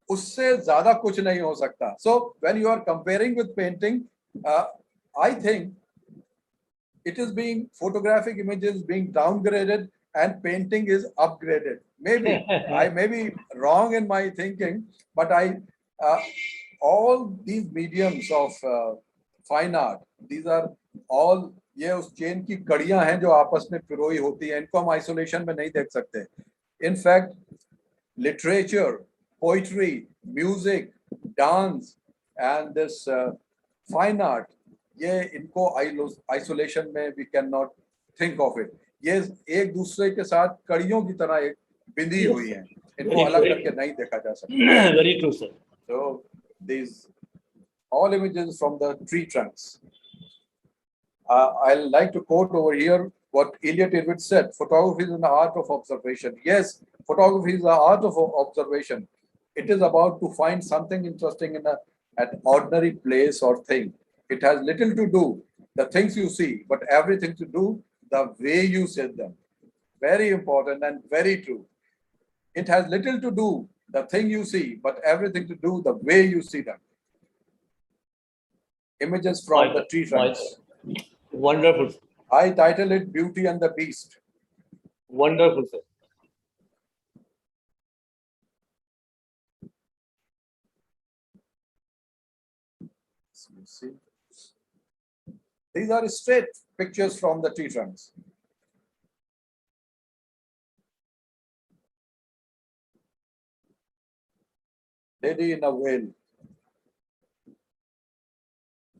उससे ज़्यादा कुछ नहीं हो सकता. So when you are comparing with painting, I think it is being photographic images being downgraded and painting is upgraded. Maybe I may be wrong in my thinking, but all these mediums of fine art, these are all ये उस chain की कड़ियां हैं जो आपस में पिरोई होती हैं. इनको हम आइसोलेशन में नहीं देख सकते. In fact, literature, poetry, music, dance, and this fine art, ये इनको आइसोलेशन में we can not think of it. ये एक दूसरे के साथ कड़ियों की तरह एक बिंदी हुई हैं. इनको अलग करके नहीं देखा जा सकता. Very true, sir. So these all images from the tree trunks. I'll like to quote over here what Elliot Irwin said: photography is an art of observation. Yes, photography is the art of observation. It is about to find something interesting in an ordinary place or thing. It has little to do the things you see, but everything to do the way you see them. Very important and very true. It has little to do the thing you see, but everything to do the way you see them. Images from the tree trunks. Wonderful. I title it Beauty and the Beast. Wonderful, sir. See. These are straight pictures from the tree trunks. Lady in a veil.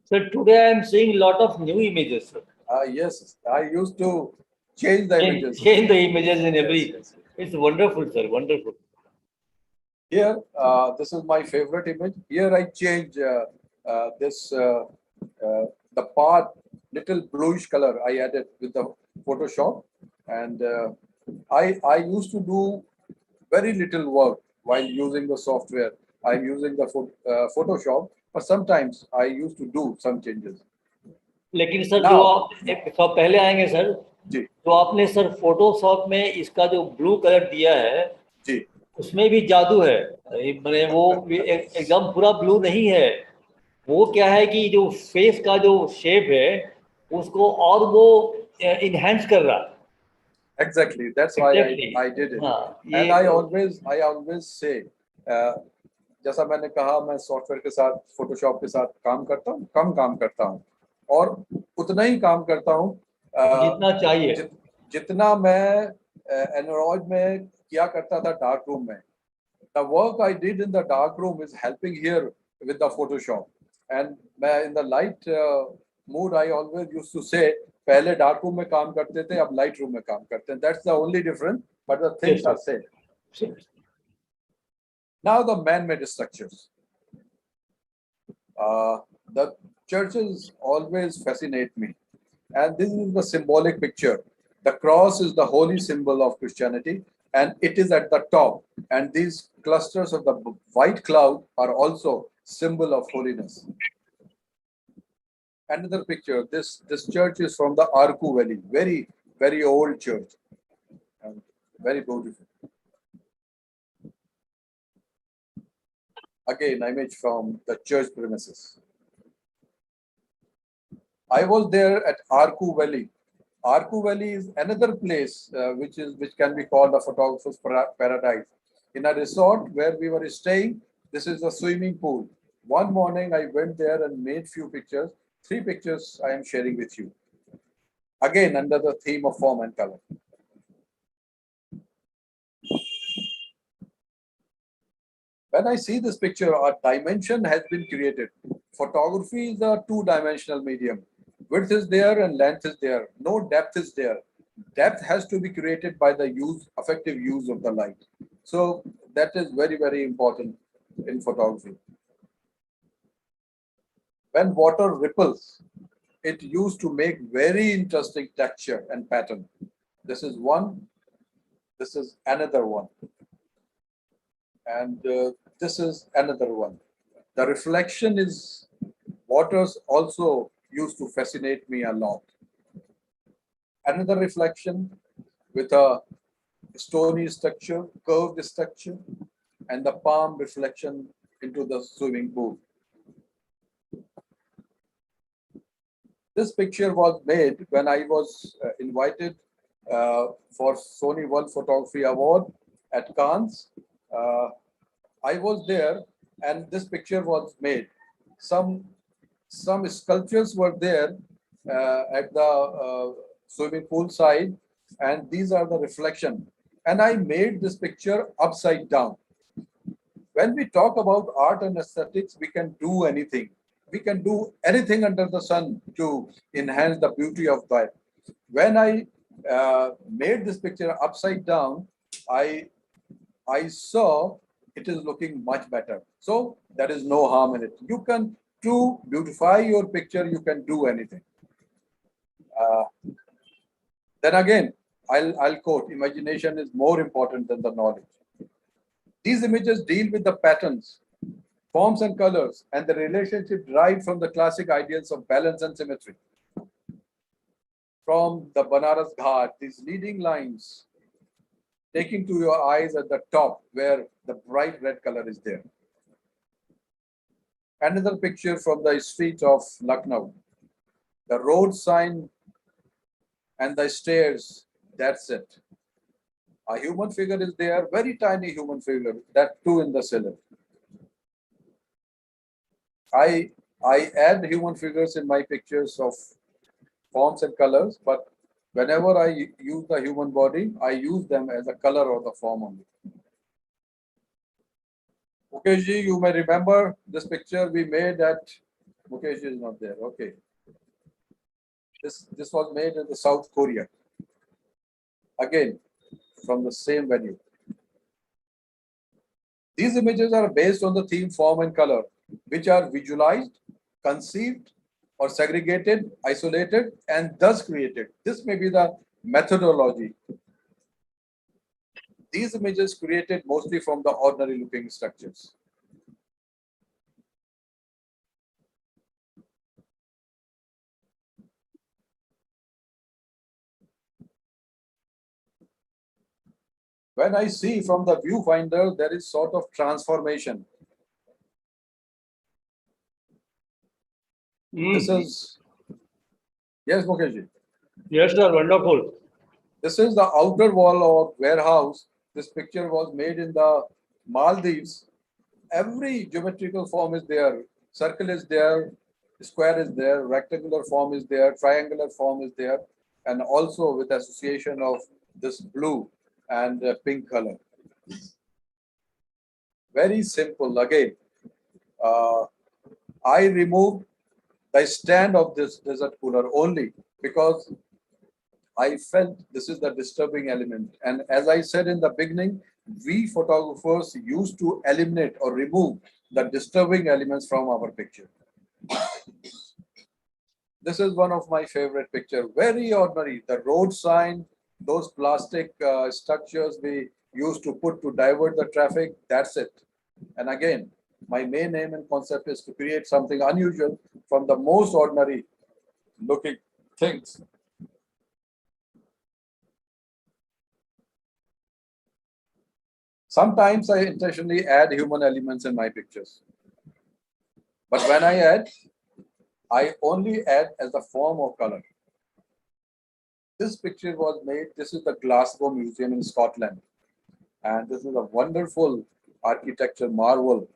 Sir, today I am seeing a lot of new images, sir. Yes, I used to change the images. Change the images in every. Yes. It's wonderful, sir. Wonderful. Here, this is my favorite image. Here I change the part, little bluish color I added with the Photoshop. And I used to do very little work while using the software. I'm using the Photoshop, but sometimes I used to do some changes. लेकिन sir Now, जो आप सब पहले आएंगे sir, जी, तो आपने sir Photoshop में इसका जो ब्लू कलर दिया है, जी, उसमें भी जादू है. मैंने वो एकदम पूरा ब्लू नहीं है. वो क्या है कि जो फेस का जो शेप है उसको और वो इनहेंस कर रहा. exactly. That's why I did it. And I always say, जैसा मैंने कहा, मैं सॉफ्टवेयर के साथ, फोटोशॉप के साथ काम करता हूँ, कम काम करता हूँ और उतना ही काम करता हूँ जितना चाहिए, जितना मैं एंड्रॉइड में किया करता था डार्क रूम में. The work I did in the dark room is helping here with the Photoshop. And in the light mood, I always used to say, पहले dark room में काम करते थे, अब light room में काम करते हैं. That's the only difference, but the things are same. Now the man-made structures. The churches always fascinate me. And this is the symbolic picture. The cross is the holy symbol of Christianity, and it is at the top. And these clusters of the white cloud are also symbol of holiness. Another picture. This church is from the Arku Valley. Very, very old church. And very beautiful. Again, image from the church premises. I was there at Arku Valley. Arku Valley is another place which can be called a photographer's paradise. In a resort where we were staying, this is a swimming pool. One morning I went there and made few pictures. 3 pictures I am sharing with you. Again, under the theme of form and color. When I see this picture, a dimension has been created. Photography is a 2-dimensional medium. Width is there and length is there. No depth is there. Depth has to be created by the effective use of the light. So that is very, very important in photography. When water ripples, it used to make very interesting texture and pattern. This is one. This is another one. And this is another one. The reflection is waters also used to fascinate me a lot. Another reflection with a stony structure, curved structure, and the palm reflection into the swimming pool. This picture was made when I was invited for Sony World Photography Award at Cannes. I was there and this picture was made. Some sculptures were there at the swimming pool side, and these are the reflection. And I made this picture upside down. When we talk about art and aesthetics, we can do anything. we can do anything under the sun to enhance the beauty of life. When I made this picture upside down, I saw it is looking much better. So there is no harm in it. You can, to beautify your picture, you can do anything. Then again, I'll quote, imagination is more important than the knowledge. These images deal with the patterns, forms and colors, and the relationship derived from the classic ideals of balance and symmetry. From the Banaras Ghat, these leading lines taking to your eyes at the top where the bright red color is there. Another picture from the street of Lucknow. The road sign and the stairs, that's it. A human figure is there, very tiny human figure, that too in the cellar. I add human figures in my pictures of forms and colors, but whenever I use the human body, I use them as a color or the form only. Mukeshji, you may remember this picture we made at, Mukeshji is not there, okay. This was made in the South Korea. Again, from the same venue. These images are based on the theme, form and color, which are visualized, conceived, or segregated, isolated, and thus created. This may be the methodology. These images created mostly from the ordinary looking structures. When I see from the viewfinder, there is sort of transformation. This is, yes, Mukeshji. Yes, sir, wonderful. This is the outer wall of warehouse. This picture was made in the Maldives. Every geometrical form is there. Circle is there, square is there, rectangular form is there, triangular form is there, and also with association of this blue and pink color. Very simple. Again, I removed the stand of this desert cooler only because I felt this is the disturbing element. And as I said in the beginning, we photographers used to eliminate or remove the disturbing elements from our picture. This is one of my favorite picture. Very ordinary. The road sign, those plastic structures we used to put to divert the traffic, that's it. And again, my main aim and concept is to create something unusual from the most ordinary looking things. Sometimes I intentionally add human elements in my pictures. But when I add, I only add as a form of color. This picture was made, this is the Glasgow Museum in Scotland. And this is a wonderful architecture marvel,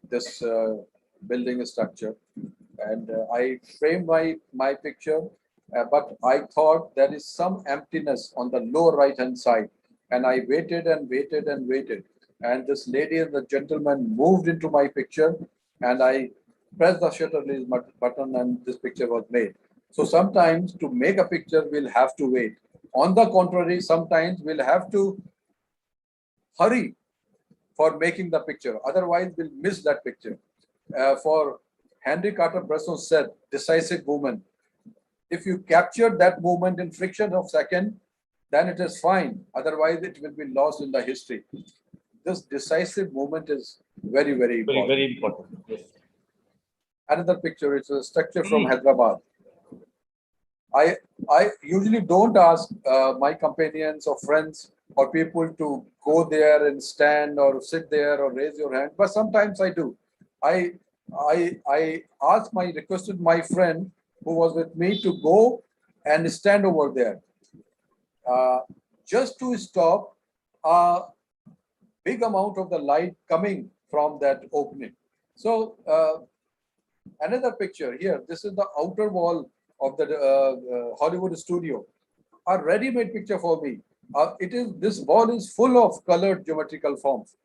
this building structure. And I framed my picture, but I thought there is some emptiness on the lower right-hand side. And I waited and waited and waited. And this lady and the gentleman moved into my picture, and I pressed the shutter release button, and this picture was made. So sometimes to make a picture, we'll have to wait. On the contrary, sometimes we'll have to hurry for making the picture. Otherwise, we'll miss that picture. For Henry Carter-Bresson said, decisive movement. If you capture that movement in fraction of a second, then it is fine. Otherwise, it will be lost in the history. This decisive movement is very, very important. Very important. Yes. Another picture, it's a structure from Hyderabad. I usually don't ask my companions or friends or people to go there and stand or sit there or raise your hand, but sometimes I do. I requested my friend who was with me to go and stand over there. Just to stop a big amount of the light coming from that opening. So another picture here, this is the outer wall of the Hollywood studio, a ready-made picture for me. This wall is full of colored geometrical forms.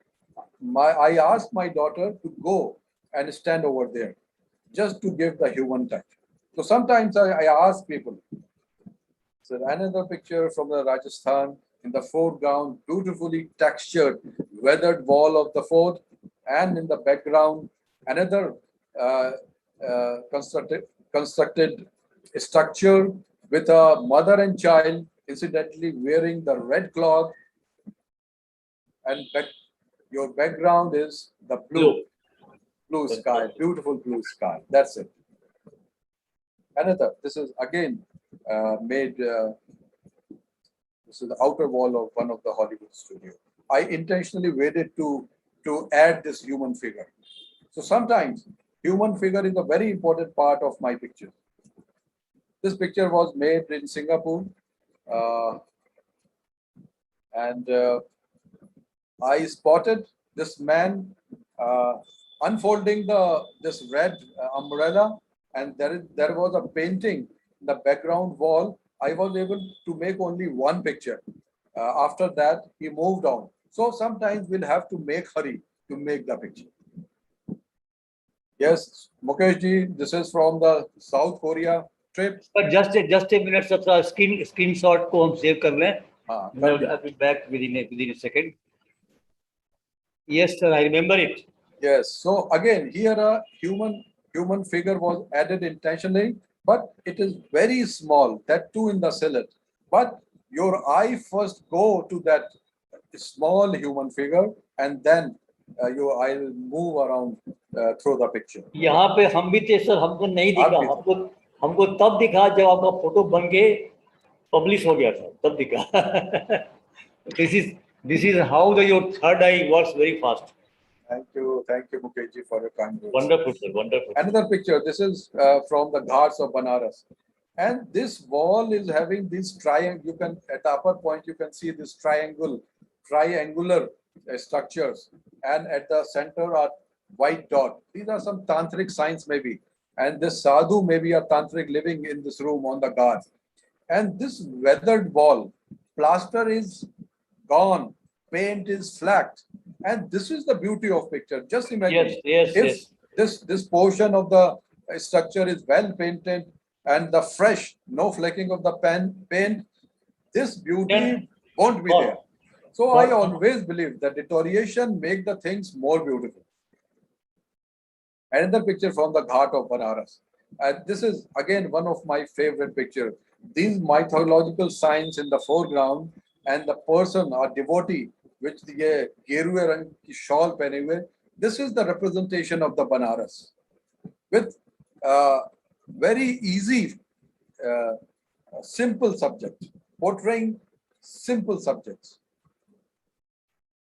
I asked my daughter to go and stand over there. just to give the human touch. So sometimes I ask people, so another picture from the Rajasthan in the foreground, beautifully textured, weathered wall of the fort, and in the background, another constructed structure with a mother and child, incidentally wearing the red cloth, and your background is the blue sky, beautiful blue sky. That's it. Another, this is again made. This is the outer wall of one of the Hollywood studio. I intentionally waited to add this human figure. So sometimes human figure is a very important part of my picture. This picture was made in Singapore, and I spotted this man unfolding this red umbrella, and there was a painting in the background wall. I was able to make only one picture. After that, he moved on. So sometimes we'll have to make hurry to make the picture. Yes, Mukesh ji, this is from the South Korea trip. But just a minute, sir, screenshot को हम save कर लें. I'll be back within a second. Yes, sir, I remember it. Yes. So again, here a human figure was added intentionally, but it is very small. That too in the silhouette. But your eye first go to that small human figure, and then your eye will move around through the picture. यहाँ पे हम भी थे sir, हमको नहीं दिखा, हमको तब दिखा जब आपका फोटो बन के पब्लिश हो गया था, तब दिखा. This is how your third eye works very fast. Thank you, Mukesh, for your kind words. Wonderful, sir, wonderful. Another picture. This is from the Ghats of Banaras, and this wall is having this triangle. You can at the upper point you can see this triangular structures, and at the center are white dot. These are some tantric signs maybe, and this sadhu may be a tantric living in this room on the Ghats. And this weathered wall, plaster is gone, paint is flagged, and this is the beauty of picture. Just imagine Yes. This portion of the structure is well painted and the fresh, no flecking of the paint, this beauty won't be there. So I always believe that deterioration make the things more beautiful. Another picture from the Ghat of Banaras. And this is again one of my favorite pictures. These mythological signs in the foreground and the person or devotee which the गेरुए रंग की shawl पहने हुए. This is the representation of the Banaras with very easy, simple subject, portraying simple subjects.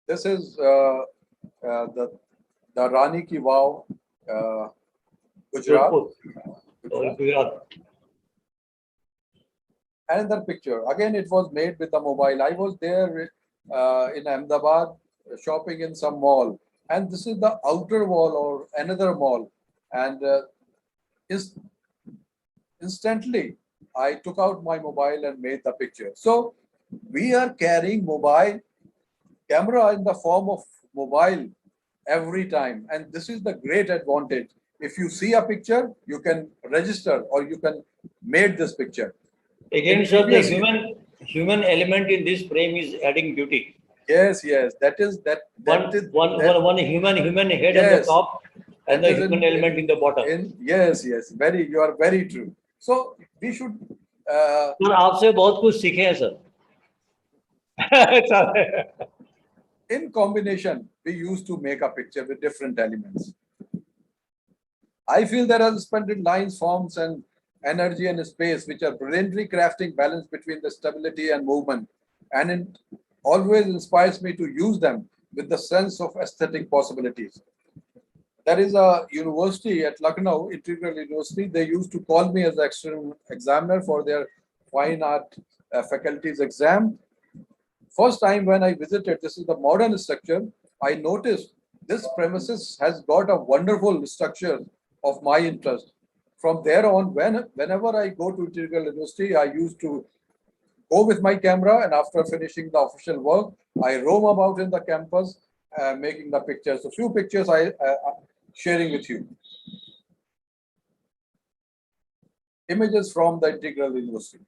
This is the Rani Ki Vav, Gujarat. Another picture. Again, it was made with the mobile. I was there in Ahmedabad shopping in some mall, and this is the outer wall or another mall, and instantly I took out my mobile and made the picture. So we are carrying mobile camera in the form of mobile every time, and this is the great advantage. If you see a picture, you can register or you can make this picture. Again, sir, the human element in this frame is adding beauty. Yes, that is one human head on the top and the human element in the bottom. Yes, you are very true. So we should. Sir, आपसे बहुत कुछ सीखे हैं sir. In combination, we used to make a picture with different elements. I feel there are splendid lines, forms, and energy and space, which are brilliantly crafting balance between the stability and movement, and it always inspires me to use them with the sense of aesthetic possibilities. There is a university at Lucknow, Integral University. They used to call me as the external examiner for their fine art faculties exam. First time when I visited, this is the modern structure, I noticed this premises has got a wonderful structure of my interest. From there on, whenever I go to Integral University, I used to go with my camera, and after finishing the official work, I roam about in the campus, making the pictures. A few pictures I sharing with you. images from the Integral University.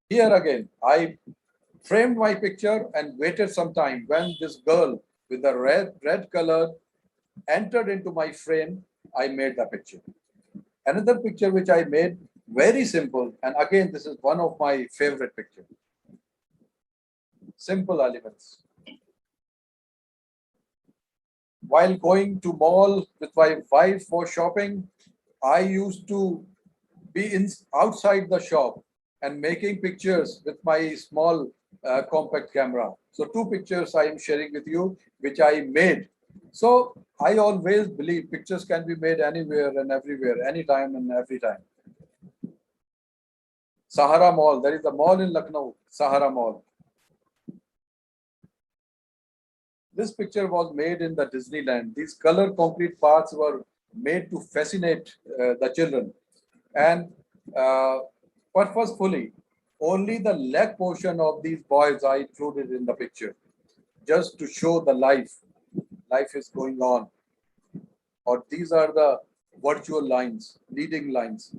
Here again, I framed my picture and waited some time. When this girl with the red color entered into my frame, I made the picture. Another picture which I made, very simple, and again this is one of my favorite pictures. Simple elements. While going to mall with my wife for shopping, I used to be outside the shop and making pictures with my small compact camera. So two pictures I am sharing with you, which I made. So I always believe pictures can be made anywhere and everywhere, anytime and every time. Sahara Mall, there is a mall in Lucknow, Sahara Mall. This picture was made in the Disneyland. These color concrete parts were made to fascinate the children. And purposefully, only the leg portion of these boys I included in the picture, just to show the life is going on. Or these are the virtual lines, leading lines.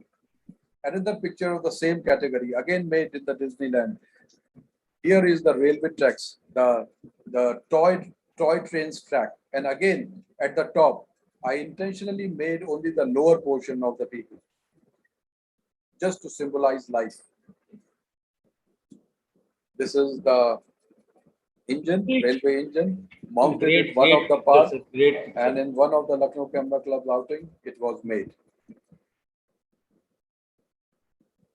Another picture of the same category, again made in the Disneyland. Here is the railway tracks, the toy trains track. And again, at the top, I intentionally made only the lower portion of the people, just to symbolize life. This is the engine, railway engine, mounted in one of the parts, and in one of the Lucknow Camera Club outing, it was made.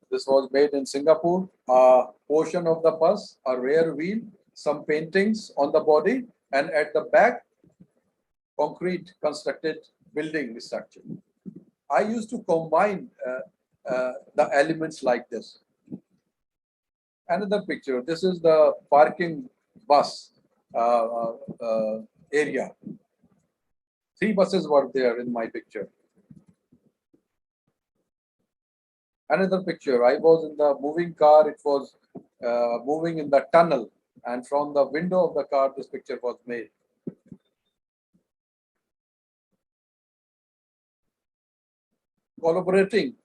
This was made in Singapore. A portion of the bus, a rear wheel, some paintings on the body, and at the back, concrete constructed building structure. I used to combine the elements like this. Another picture. This is the parking bus area. 3 buses were there in my picture. Another picture. I was in the moving car. It was moving in the tunnel, and from the window of the car, this picture was made. Collaborating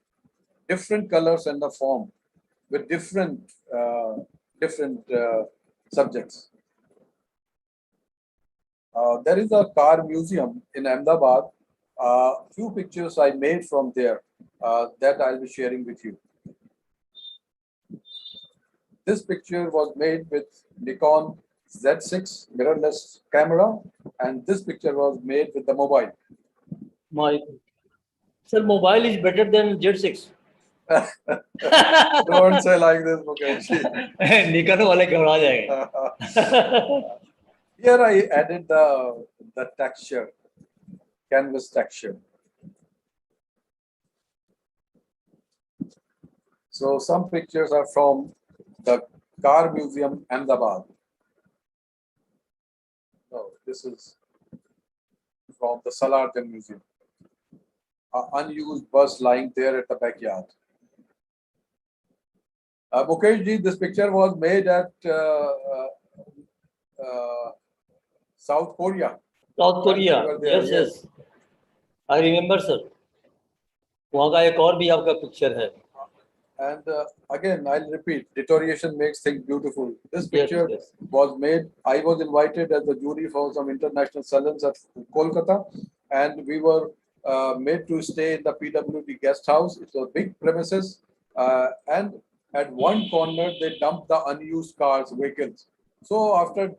different colors and the form with different subjects. There is a car museum in Ahmedabad. Few pictures I made from there that I'll be sharing with you. This picture was made with Nikon Z6 mirrorless camera, and this picture was made with the mobile. Sir, mobile is better than Z6. Don't say like this, Mukesh. Nikon wale घबरा जाएंगे. Here I added the texture, canvas texture. So some pictures are from the car museum, Ahmedabad. No, this is from the Salarjung Museum. An unused bus lying there at the backyard. Mukesh ji, this picture was made at South Korea. South Korea, yes, yes. I remember, sir. वहाँ का एक और भी आपका picture है. And again, I'll repeat, deterioration makes things beautiful. This picture was made, I was invited as the jury for some international salons at Kolkata, and we were made to stay in the PWD guest house. It's a big premises, and at one corner, they dumped the unused cars, vehicles. So after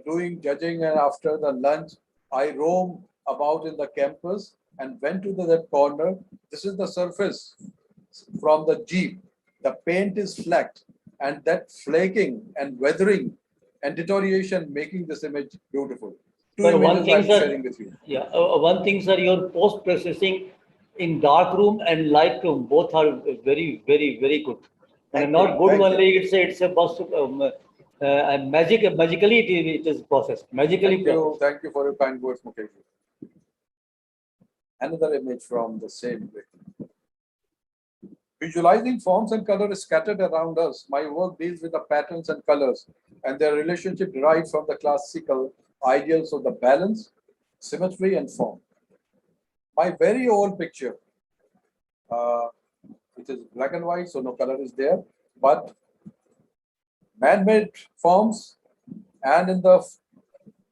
doing judging and after the lunch, I roamed about in the campus and went to that corner. This is the surface from the Jeep. The paint is flacked, and that flaking and weathering and deterioration making this image beautiful. But one thing, sir, yeah, one thing, sir, your post processing in dark room and light room both are very, very, very good. And not good only. It's a bust. Magically it is processed. Magically. Thank you for your kind words, Mukesh. Another image from the same way. Visualizing forms and colors scattered around us, my work deals with the patterns and colors and their relationship derived from the classical ideals of the balance, symmetry, and form. My very old picture, which is black and white, so no color is there, but man-made forms, and in the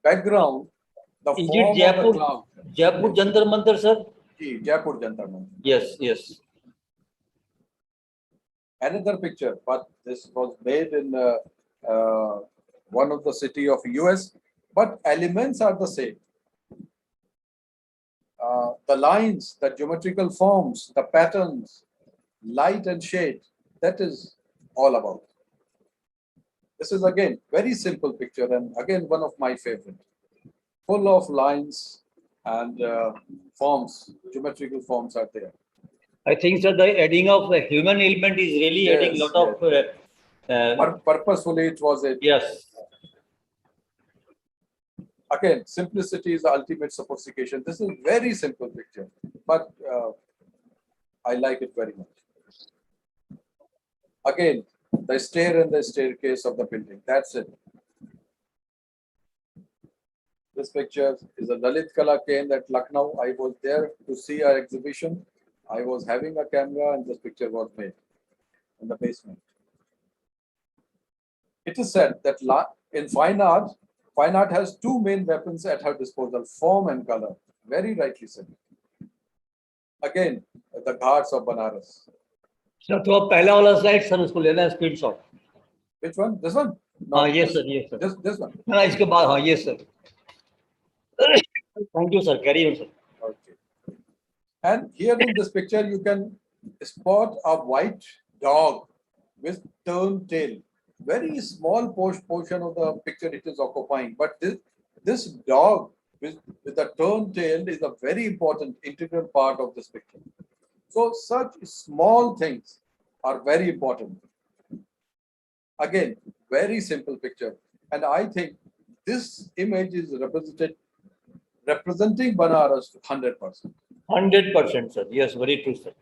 background, the Is form it of a cloud. Jaipur Jantar Mantar, sir? Jaipur Jantar Mantar. Yes, yes. Another picture, but this was made in one of the city of US, but elements are the same. The lines, the geometrical forms, the patterns, light and shade, that is all about. This is again very simple picture, and again one of my favorite, full of lines and forms, geometrical forms are there. I think, sir, the adding of a human element is really adding Yes, lot of. Purposefully it was it. Yes. Again, simplicity is the ultimate sophistication. This is very simple picture, but I like it very much. Again, the stair and the staircase of the building. That's it. This picture is a Lalit Kala Kendra at Lucknow. I was there to see our exhibition. I was having a camera, and this picture was made in the basement. It is said that in fine art has two main weapons at her disposal: form and color. Very rightly said. Again, the Ghats of Banaras. Sir, तो अब पहला वाला slide sir उसको लेना है screenshot. Which one? This one? No, हाँ, yes, sir, yes, sir. This one. हाँ, इसके बाद हाँ, yes, sir. Thank you, sir. Carry on, sir. Okay. And here in this picture, you can spot a white dog with turned tail. Very small portion of the picture it is occupying, but this dog with a turned tail is a very important integral part of this picture. So such small things are very important. Again, very simple picture, and I think this image is representing Banaras 100%. 100%, sir. Yes, very true, sir.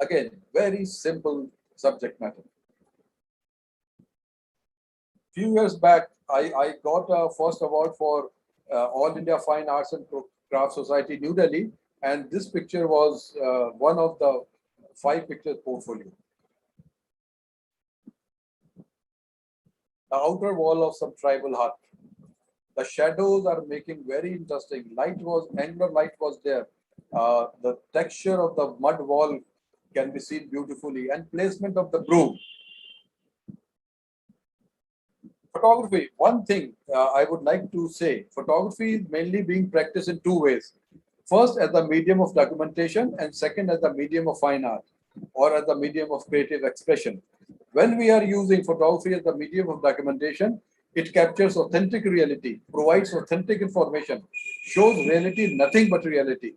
Again, very simple subject matter. Few years back, I got a first award for All India Fine Arts and Craft Society, New Delhi, and this picture was one of the 5 pictures portfolio. The outer wall of some tribal hut. The shadows are making very interesting. Angular light was there. The texture of the mud wall can be seen beautifully, and placement of the broom. Photography, one thing I would like to say, photography is mainly being practiced in 2 ways. First, as a medium of documentation, and second, as a medium of fine art or as a medium of creative expression. When we are using photography as a medium of documentation, it captures authentic reality, provides authentic information, shows reality, nothing but reality.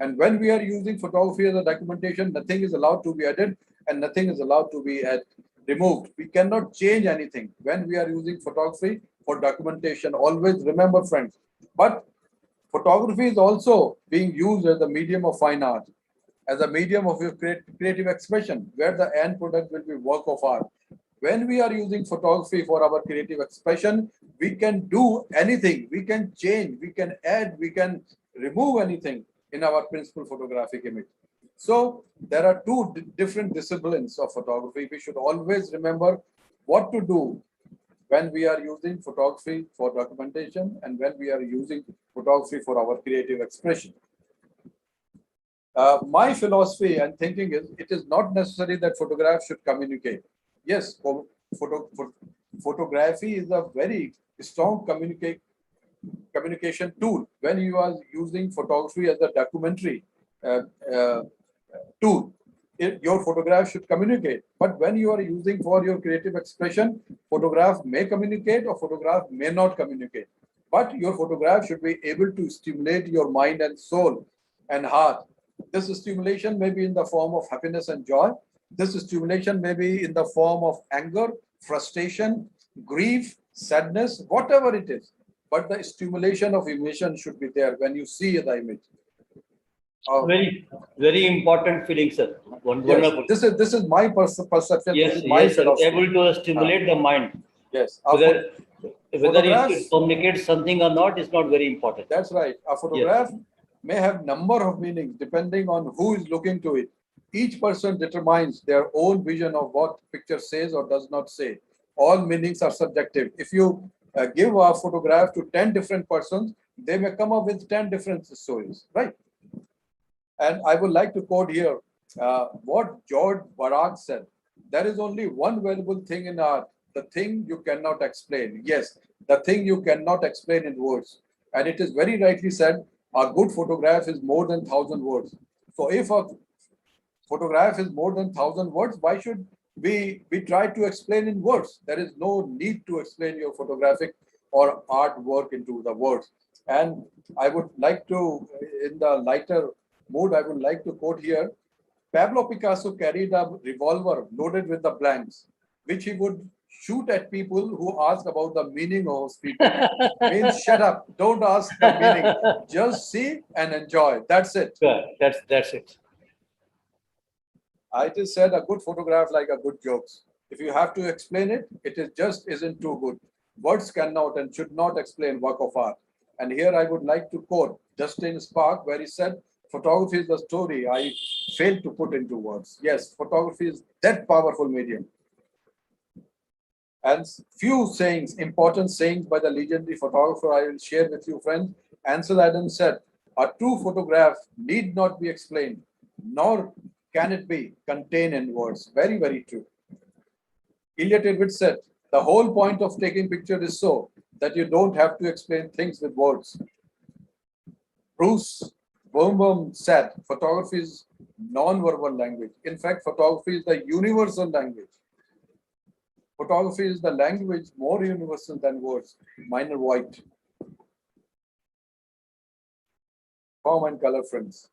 And when we are using photography as a documentation, nothing is allowed to be added and nothing is allowed to be removed. We cannot change anything when we are using photography for documentation. Always remember, friends. But photography is also being used as a medium of fine art, as a medium of your creative expression, where the end product will be work of art. When we are using photography for our creative expression, we can do anything. We can change, we can add, we can remove anything in our principal photographic image. So there are 2 different disciplines of photography. We should always remember what to do when we are using photography for documentation and when we are using photography for our creative expression. My philosophy and thinking is, it is not necessary that photographs should communicate. Yes, photography is a very strong communication tool when you are using photography as a documentary tool. Your photograph should communicate, but when you are using for your creative expression, photograph may communicate or photograph may not communicate, but your photograph should be able to stimulate your mind and soul and heart. This stimulation may be in the form of happiness and joy. This stimulation may be in the form of anger, frustration, grief, sadness, whatever it is. But the stimulation of emotion should be there when you see the image. Very, very important feeling, sir. Wonderful. Yes, this is my perception. Yes, this is my yes, sir. philosophy. Able to stimulate the mind. Yes. Whether it Photographs- communicates something or not is not very important. That's right. A photograph may have number of meanings depending on who is looking to it. Each person determines their own vision of what picture says or does not say. All meanings are subjective. If you give a photograph to 10 different persons, they may come up with 10 different stories, right? And I would like to quote here what George Barak said. There is only one valuable thing in art, the thing you cannot explain. Yes, the thing you cannot explain in words. And it is very rightly said, a good photograph is more than 1,000 words. So if a photograph is more than 1,000 words, why should we try to explain in words? There is no need to explain your photographic or artwork into the words. And I would like to, in the lighter mood, I would like to quote here, Pablo Picasso carried a revolver loaded with the blanks, which he would shoot at people who ask about the meaning of speaking. Means shut up, don't ask the meaning, just see and enjoy. That's it. Yeah, that's it. I just said a good photograph like a good jokes. If you have to explain it, it is just isn't too good. Words cannot and should not explain work of art. And here I would like to quote Justin Spark, where he said, photography is the story I failed to put into words. Yes, photography is that powerful medium. And few sayings, important sayings by the legendary photographer I will share with you, friends. Ansel Adams said, a true photograph need not be explained, nor can it be contained in words. Very, very true. Elliot Irwin said, the whole point of taking picture is so that you don't have to explain things with words. Bruce Bohm said, photography is non-verbal language. In fact, photography is the universal language. Photography is the language more universal than words. Minor White. Form and color, friends.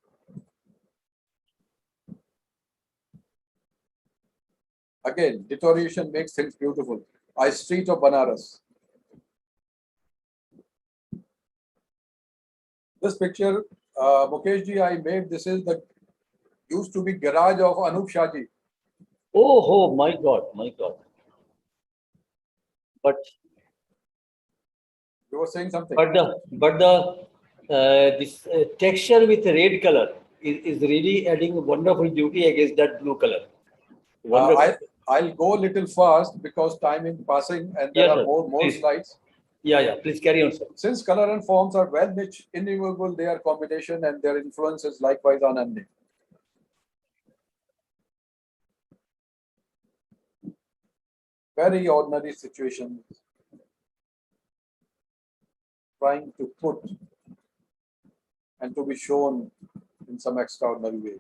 Again, deterioration makes things beautiful. A street of Banaras. This picture, Mukesh ji, I made. This is the used to be garage of Anup Shah ji. Oh, my God, my God. But You were saying something. This texture with red color is really adding wonderful beauty against that blue color. I'll go a little fast because time is passing and there Yes, are sir. more Please. slides. Yeah. Please carry on, sir. Since color and forms are well niche, innumerable, their combination and their influence is likewise unending. Very ordinary situations, trying to put and to be shown in some extraordinary way.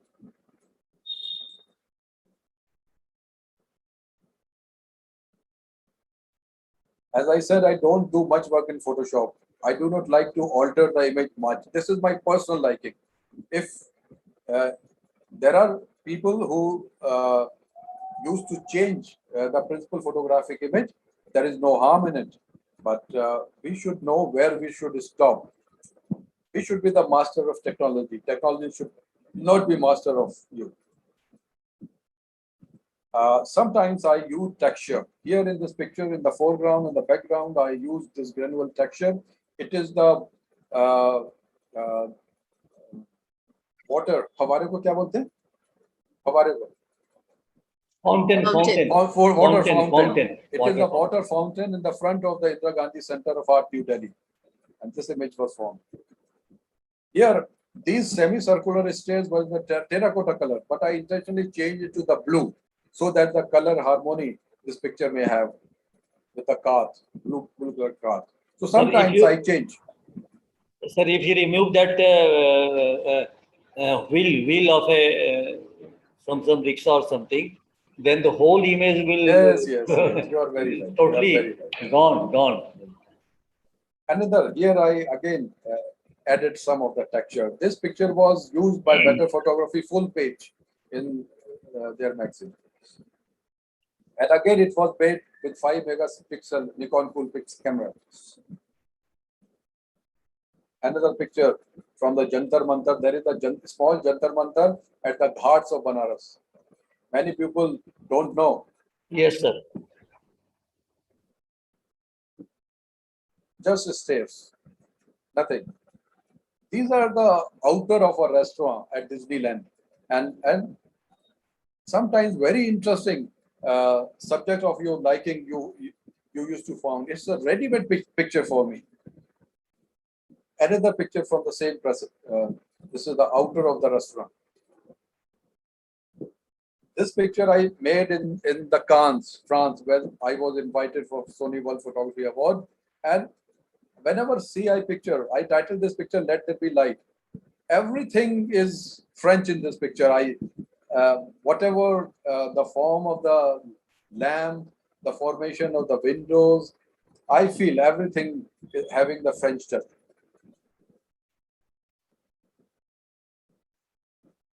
As I said, I don't do much work in Photoshop. I do not like to alter the image much. This is my personal liking. If there are people who used to change the principal photographic image, there is no harm in it. But we should know where we should stop. We should be the master of technology. Technology should not be master of you. Sometimes I use texture. Here in this picture, in the foreground and the background, I use this granular texture. It is the water. हमारे को क्या बोलते हैं? हमारे को. Fountain. Water fountain. It Water is a water fountain in the front of the Indira Gandhi Center of Art, New Delhi. And this image was formed. Here, these semicircular stairs was the terracotta color, but I intentionally changed it to the blue so that the color harmony this picture may have with the cloth, blue color cloth. So sometimes I change. Sir, if you remove that wheel of a some rickshaw or something, then the whole image will Yes, you are very right. Totally gone. Another, here I again added some of the texture. This picture was used by Better Photography full page in their magazine. And again, it was made with 5 megapixel Nikon Coolpix camera. Another picture from the Jantar Mantar. There is a small Jantar Mantar at the Ghats of Banaras. Many people don't know. Yes, sir. just stairs, nothing. These are the outer of a restaurant at Disneyland, and sometimes very interesting subject of your liking you used to found. It's a ready-made picture for me. Another picture from the same press. This is the outer of the restaurant. This picture I made in the Cannes, France, where I was invited for Sony World Photography Award. And whenever see I picture, I title this picture, Let There Be Light. Everything is French in this picture. Whatever the form of the lamp, the formation of the windows, I feel everything is having the French touch.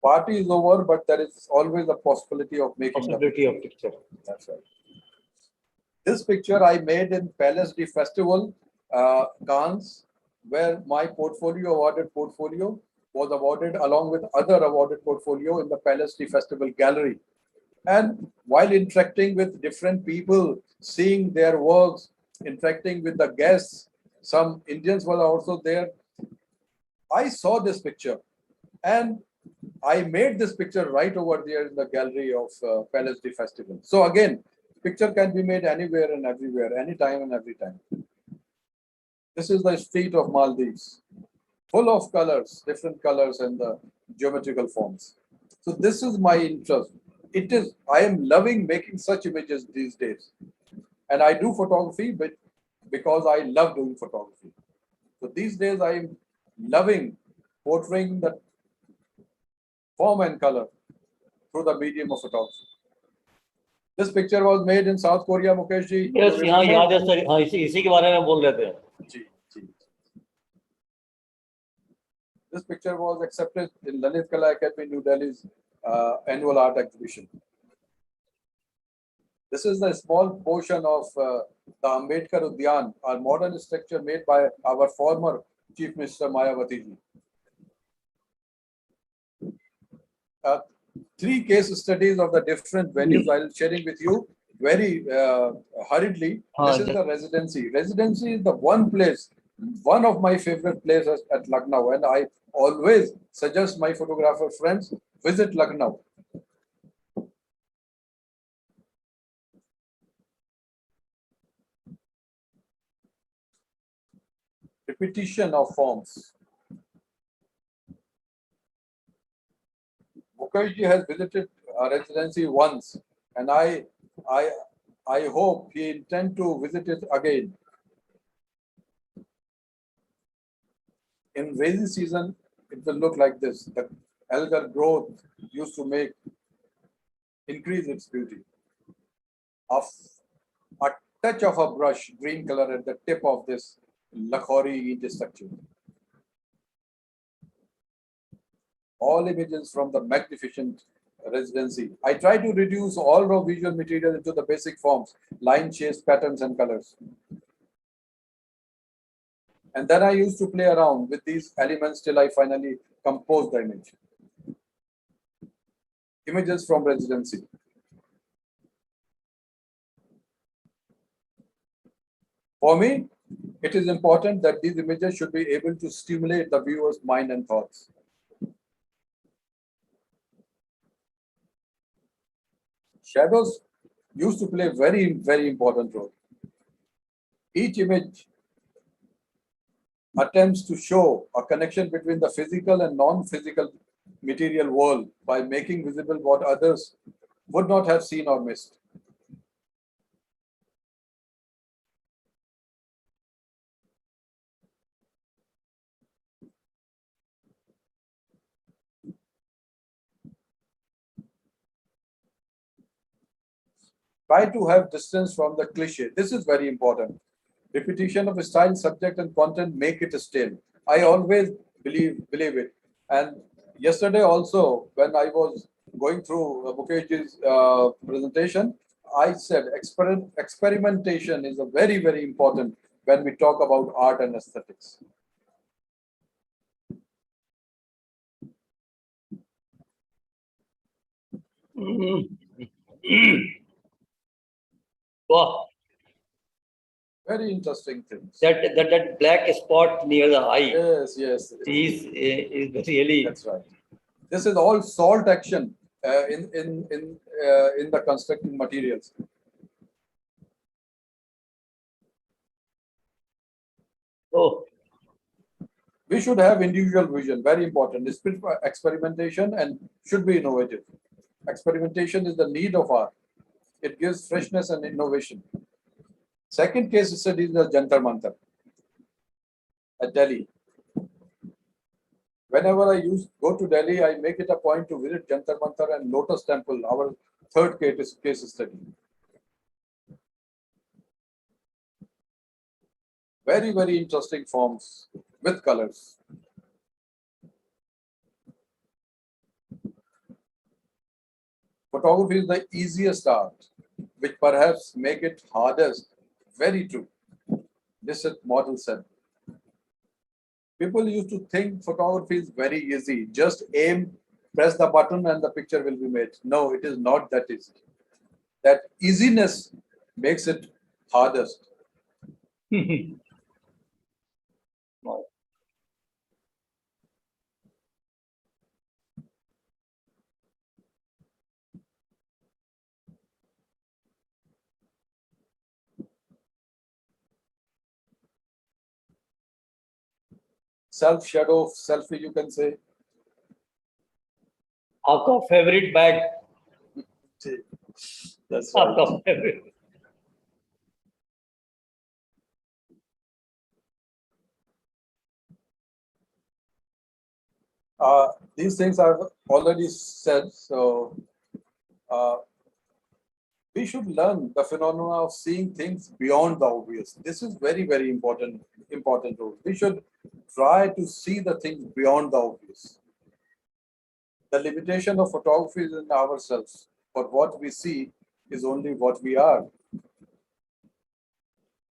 Party is over, but there is always a possibility of making Possibility of picture. That's right. This picture I made in Palace de Festival, Cannes, where my awarded portfolio was awarded along with other awarded portfolio in the Palace de Festival gallery. And while interacting with different people, seeing their works, interacting with the guests, some Indians were also there. I saw this picture and I made this picture right over there in the gallery of Palace de Festival. So again, picture can be made anywhere and everywhere, anytime and every time. This is the street of Maldives, full of colors, different colors and the geometrical forms. So this is my interest. I am loving making such images these days. And I do photography because I love doing photography. So these days I am loving portraying the form and color through the medium of photography. This picture was made in South Korea, Mukesh ji. Yes, इसी के बारे में बोल रहे थे. जी. This picture was accepted in Lalit Kala Academy, New Delhi's annual art exhibition. This is the small portion of the Ambedkar Udyan, our modern structure made by our former Chief Minister Mayawati ji. 3 case studies of the different venues I'll sharing with you very hurriedly. This is the residency. Residency is the one of my favorite places at Lucknow, and I always suggest my photographer friends visit Lucknow. Repetition of forms. Mukesh ji has visited a residency once, and I hope he intends to visit it again. In rainy season, it will look like this. The algal growth used to increase its beauty. A touch of a brush, green color at the tip of this Lakhori structure. All images from the magnificent residency. I try to reduce all raw visual material into the basic forms, line, shapes, patterns, and colors. And then I used to play around with these elements till I finally composed the image. Images from residency. For me, it is important that these images should be able to stimulate the viewer's mind and thoughts. Shadows used to play a very, very important role. Each image attempts to show a connection between the physical and non-physical material world by making visible what others would not have seen or missed. Try to have distance from the cliche. This is very important. Repetition of style, subject, and content make it stale. I always believe it. And yesterday also, when I was going through Mukesh's presentation, I said experimentation is a very, very important when we talk about art and aesthetics. Wow. Very interesting things. That black spot near the eye Yes, yes. is really. That's right. This is all salt action in the constructing materials. Oh, We should have individual vision, very important. It's experimentation and should be innovative. Experimentation is the need of art. It gives freshness and innovation. Second case study is the Jantar Mantar at Delhi. Whenever I go to Delhi, I make it a point to visit Jantar Mantar and Lotus Temple, our third case study. Very, very interesting forms with colors. Photography is the easiest art, which perhaps make it hardest. Very true. This is model said. People used to think photography is very easy. Just aim, press the button and the picture will be made. No, it is not that easy. That easiness makes it hardest. Self shadow, selfie, you can say. आपका favorite bag. That's आपका right. favorite. These things I've already said. So we should learn the phenomena of seeing things beyond the obvious. This is very, very important role. We should try to see the things beyond the obvious. The limitation of photography is in ourselves, but what we see is only what we are.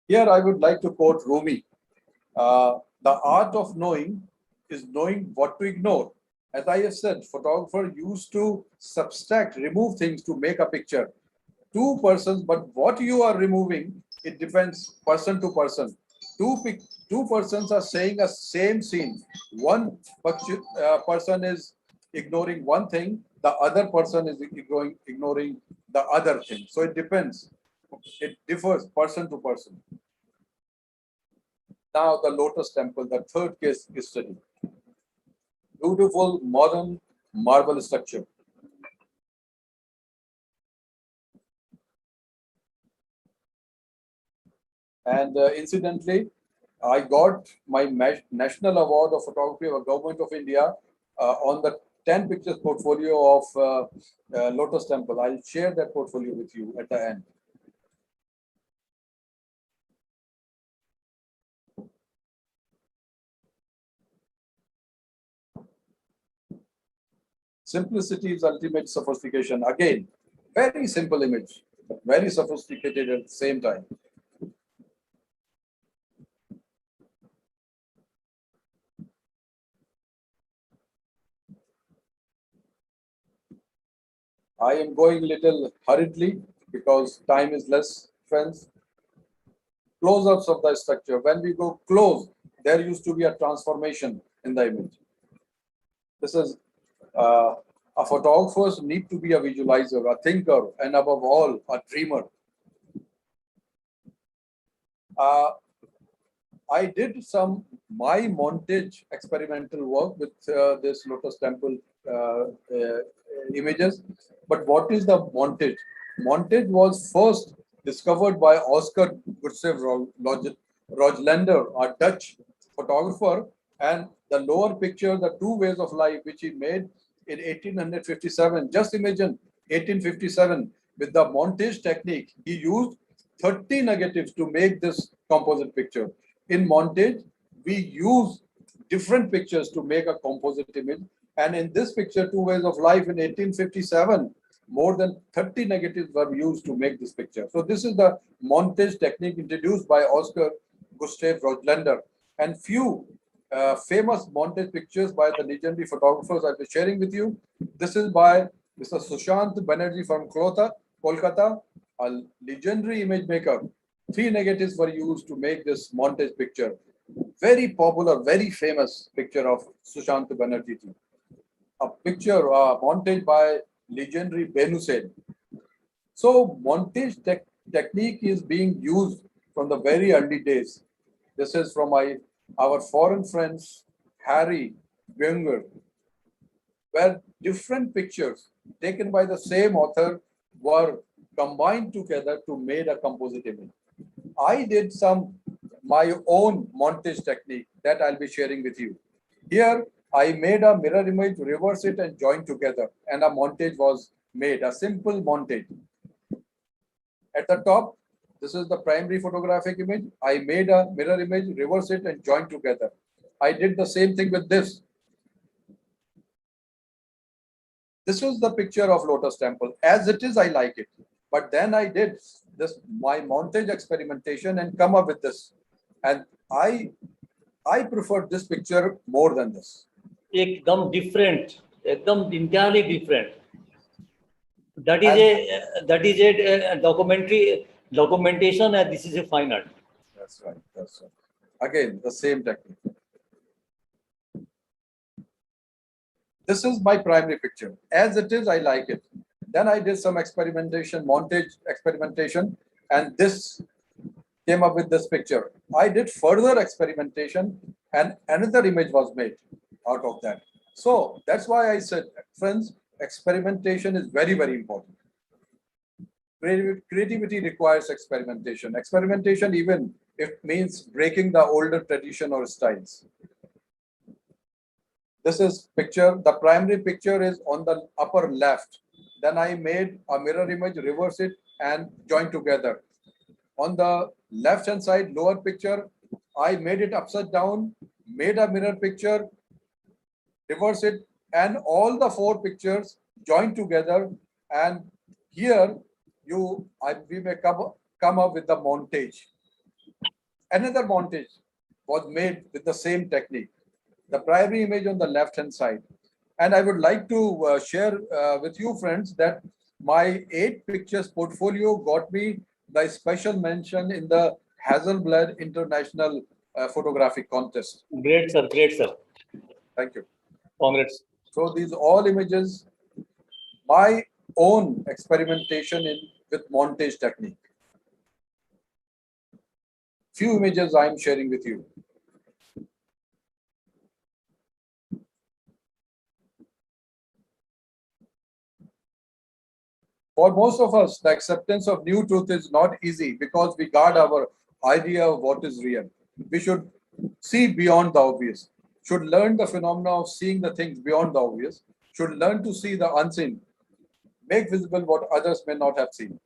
Here I would like to quote Rumi. The art of knowing is knowing what to ignore. As I have said, photographer used to subtract, remove things to make a picture. Two persons, but what you are removing, it depends person to person. Two persons are saying a same scene. One person is ignoring one thing, the other person is ignoring the other thing. So it depends. It differs person to person. Now the Lotus Temple, the third case study. Beautiful modern marble structure. And incidentally, I got my National Award of Photography of Government of India on the 10 pictures portfolio of Lotus Temple. I'll share that portfolio with you at the end. Simplicity is ultimate sophistication. Again, very simple image, but very sophisticated at the same time. I am going little hurriedly because time is less, friends. Close-ups of the structure. When we go close, there used to be a transformation in the image. This is a photographer need to be a visualizer, a thinker, and above all, a dreamer. I did some my montage experimental work with this Lotus Temple images. But what is the montage? Montage was first discovered by Oscar Gustav Rojlander, a Dutch photographer, and the lower picture, the two ways of life, which he made in 1857. Just imagine 1857 with the montage technique. He used 30 negatives to make this composite picture. In montage, we use different pictures to make a composite image. And in this picture, two ways of life in 1857, more than 30 negatives were used to make this picture. So this is the montage technique introduced by Oscar Gustav Rojlander. And few famous montage pictures by the legendary photographers I'll be sharing with you. This is by Mr. Sushant Banerjee from Kolkata, a legendary image maker 3 negatives were used to make this montage picture. Very popular, very famous picture of Sushant Banerjee ji. A picture, montage by legendary Benu Sen. So montage technique is being used from the very early days. This is from our foreign friends, Harry Wenger, where different pictures taken by the same author were combined together to make a composite image. I did my own montage technique that I'll be sharing with you. Here, I made a mirror image, reverse it and join together, and a montage was made, a simple montage. At the top, this is the primary photographic image. I made a mirror image, reverse it and join together. I did the same thing with this. This was the picture of Lotus Temple. As it is, I like it. But then I did my montage experimentation and come up with this. And I prefer this picture more than this. एकदम different, एकदम entirely different. That is a documentation, and this is a fine art. That's right. That's right. Again, the same technique. This is my primary picture. As it is, I like it. Then I did some experimentation, montage experimentation, and this came up with this picture. I did further experimentation, and another image was made out of that. So that's why I said, friends, experimentation is very, very important. Creativity requires experimentation. Experimentation, even if it means breaking the older tradition or styles. This is picture. The primary picture is on the upper left. Then I made a mirror image, reverse it, and join together. On the left hand side, lower picture, I made it upside down, made a mirror picture, reverse it, and all the 4 pictures joined together. And here we may come up with the montage. Another montage was made with the same technique. The primary image on the left hand side. And I would like to share with you, friends, that my 8 pictures portfolio got me the special mention in the Hasselblad International Photographic Contest. Great, sir. Great, sir. Thank you. Congrats. So these all images, my own experimentation with montage technique. Few images I am sharing with you. For most of us, the acceptance of new truth is not easy because we guard our idea of what is real. We should see beyond the obvious, should learn the phenomena of seeing the things beyond the obvious, should learn to see the unseen, make visible what others may not have seen.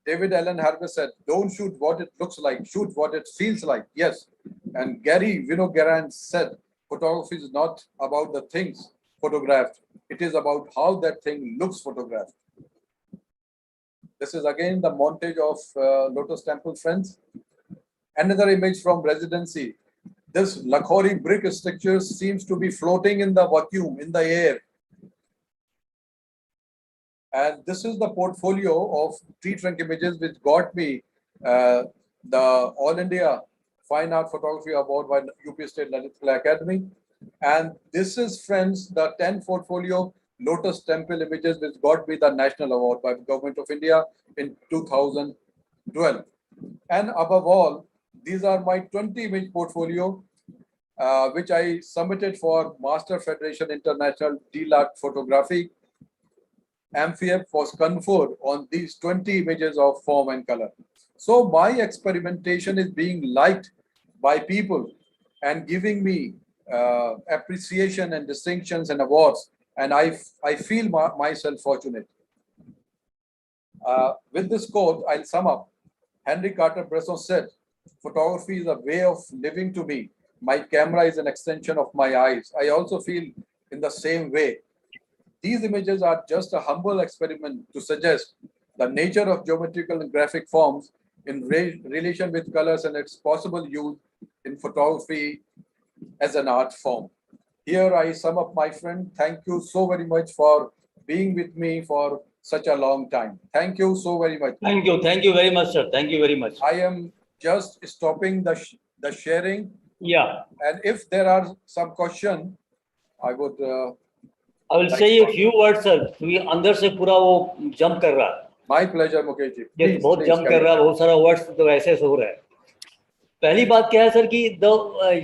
David Allen Harvey said, don't shoot what it looks like, shoot what it feels like. Yes. And Gary Vinogran said, photography is not about the things photographed. It is about how that thing looks photographed. This is again the montage of Lotus Temple, friends. Another image from residency. This Lakhori brick structure seems to be floating in the vacuum, in the air. And this is the portfolio of tree trunk images which got me the All India Fine Art Photography Award by UP State Lalit Kala Academy. And this is, friends, the 10 portfolio Lotus Temple images which got me the National Award by the Government of India in 2012. And above all, these are my 20 image portfolio which I submitted for Master Federation International DLAT Photography. MFIAP was conferred on these 20 images of form and color. So my experimentation is being liked by people and giving me appreciation and distinctions and awards, and I feel myself fortunate. With this quote, I'll sum up. Henry Carter-Bresson said, photography is a way of living to me. My camera is an extension of my eyes. I also feel in the same way. These images are just a humble experiment to suggest the nature of geometrical and graphic forms in relation with colors and its possible use in photography as an art form. Here I sum up, my friend. Thank you so very much for being with me, for such a long time. Thank you so very much. Thank you very much, sir. Thank you very much. I am just stopping the sharing, Yeah, and if there are some question, I would. I will say a few words, sir. क्योंकि अंदर से पूरा वो jump कर रहा है. My pleasure, Mukesh ji. Yes, Please, बहुत please, jump carry कर रहा on. है, बहुत सारा words तो ऐसे से हो रहा है. पहली बात क्या है सर कि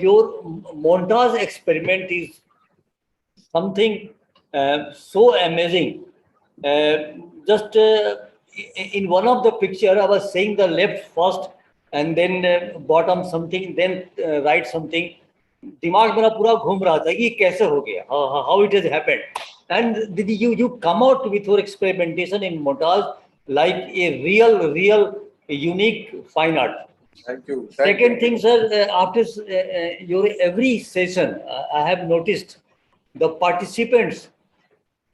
your montage experiment is something so amazing. Just in one of the picture, I was saying the left first and then bottom something, then right something. दिमाग मेरा पूरा घूम रहा था कि ये कैसे हो गया, how it has happened. And did you come out with your experimentation in montage like a real unique fine art. Thank you. Second thing, sir, after your every session, I have noticed the participants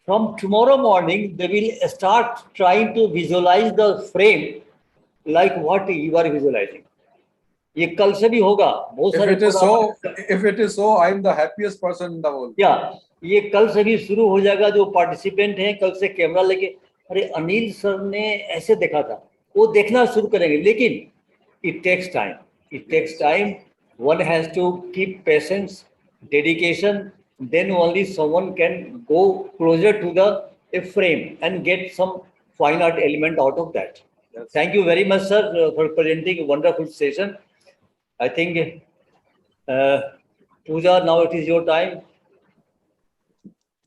from tomorrow morning, they will start trying to visualize the frame like what you are visualizing. ये कल से भी होगा बहुत सारे if it is so I am the happiest person in the world. ये कल से भी शुरू हो जाएगा. जो पार्टिसिपेंट हैं कल से कैमरा लेके अरे अनिल सर ने ऐसे देखा था वो देखना शुरू करेंगे. लेकिन it takes time. One has to keep patience, dedication, then only someone can go closer to the frame and get some fine art element out of that. Yes. Thank you very much, sir, for presenting a wonderful session. I think, Pooja, now it is your time.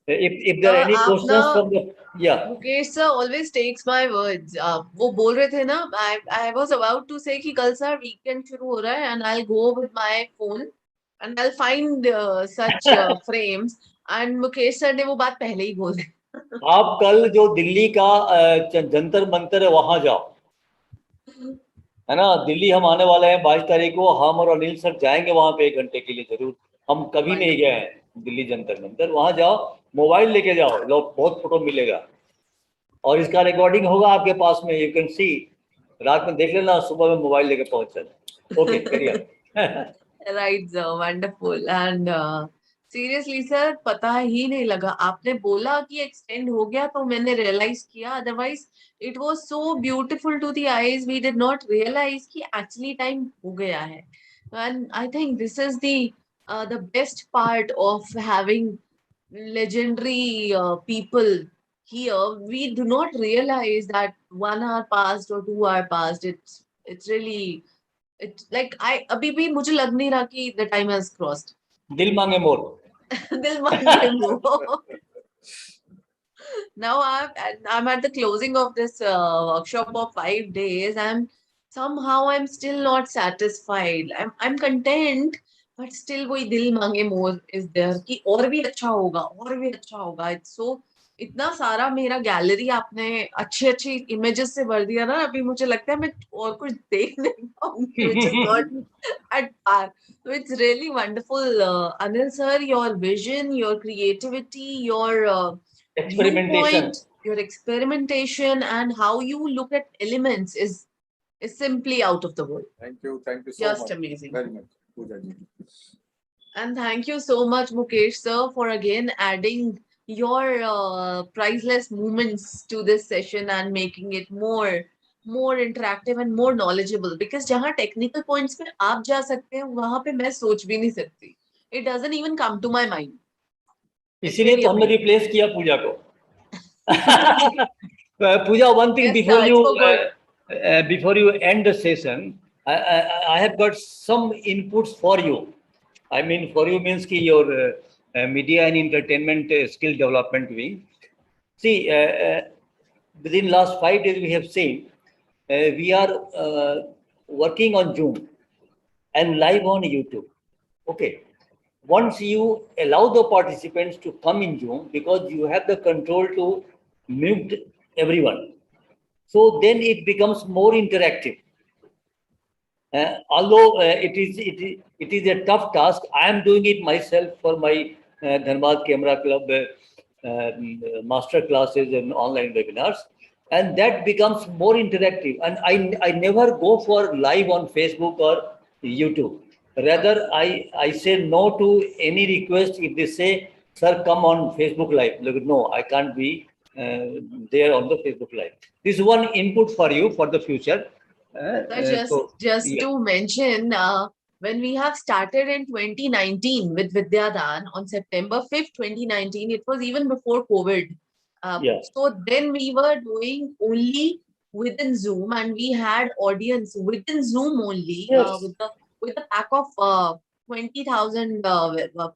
If there are any questions from the, Mukesh sir always takes my words. वो बोल रहे थे ना, I was about to say कि कल sir weekend शुरू हो रहा है and I'll go with my phone and I'll find such frames. And Mukesh sir ने वो बात पहले ही बोल दी. आप कल जो दिल्ली का जंतर मंतर है वहां जाओ, है ना. दिल्ली हम आने वाले हैं 22 तारीख को. हम और अनिल सर जाएंगे वहां पे 1 घंटे के लिए जरूर. हम कभी नहीं गए हैं दिल्ली जंतर मंतर. वहां जाओ, मोबाइल लेके जाओ, लोग बहुत फोटो मिलेगा और इसका रिकॉर्डिंग होगा आपके पास में. You can see. रात में देख लेना, सुबह में मोबाइल लेके पहुंच जाना. ओके, करिए. Right sir, wonderful. And seriously sir पता ही नहीं लगा. आपने बोला कि एक्सटेंड हो गया तो मैंने रियलाइज किया. Otherwise it was so beautiful to the eyes. We did not realise कि एक्चुअली टाइम हो गया है. And I think this is the best part of having legendary people here. We do not realize that 1 hour passed or 2 hour passed. It's really, it's like अभी भी मुझे लग नहीं रहा कि the time has crossed. दिल मांगे मोर. दिल मांगे मोर. Now I'm at the closing of this workshop of 5 days. I'm still not satisfied. I'm content. But still वही दिल मांगे मोर is there कि और भी अच्छा होगा, और भी अच्छा होगा. It's so, इतना सारा मेरा गैलरी आपने अच्छी इमेजेस से भर दिया ना. अभी मुझे लगता है मैं और कुछ देख नहीं पाऊंगी, which is not at par. So it's really wonderful, Anil sir, your vision, your creativity, your viewpoint, your experimentation, and how you look at elements is simply out of the world. Thank you so much. Just amazing. Very much, Pooja ji. And thank you so much, Mukesh sir, for again adding your priceless moments to this session and making it more interactive and more knowledgeable. Because जहाँ technical points पे आप जा सकते हैं, वहाँ पे मैं सोच भी नहीं सकती. It doesn't even come to my mind. इसीलिए तो हमने रिप्लेस किया पूजा को. Pooja, one thing, yes, before you end the session, I have got some inputs for you. I mean, for you means ki your media and entertainment skill development wing. See, within last 5 days we have seen we are working on Zoom and live on YouTube. Okay. Once you allow the participants to come in Zoom, because you have the control to mute everyone, so then it becomes more interactive. Although it is a tough task, I am doing it myself for my Dhanbad Camera Club master classes and online webinars, and that becomes more interactive. And I never go for live on Facebook or YouTube. Rather, I say no to any request if they say, "Sir, come on Facebook Live." Look, no, I can't be there on the Facebook Live. This is one input for you for the future. Just yeah. to mention, when we have started in 2019 with Vidyadaan on September 5th, 2019, it was even before COVID. Yeah. So then we were doing only within Zoom, and we had audience within Zoom only, Yes. with a pack of 20,000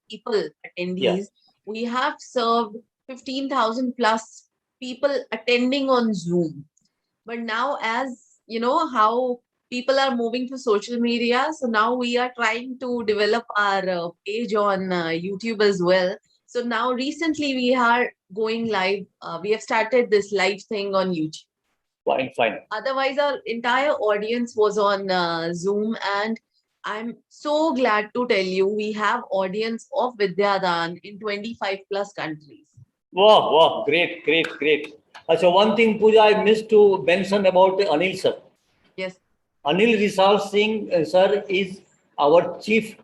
people attendees. Yeah. We have served 15,000 plus people attending on Zoom. But now, as you know, how people are moving to social media, so now we are trying to develop our page on YouTube as well. So now recently we are going live. We have started this live thing on YouTube. Fine. Otherwise, our entire audience was on Zoom, and I'm so glad to tell you we have audience of Vidyadaan in 25 plus countries. Wow, great. So one thing, Pooja, I missed to mention about Anil sir. Yes. Anil Risal Singh sir is our chief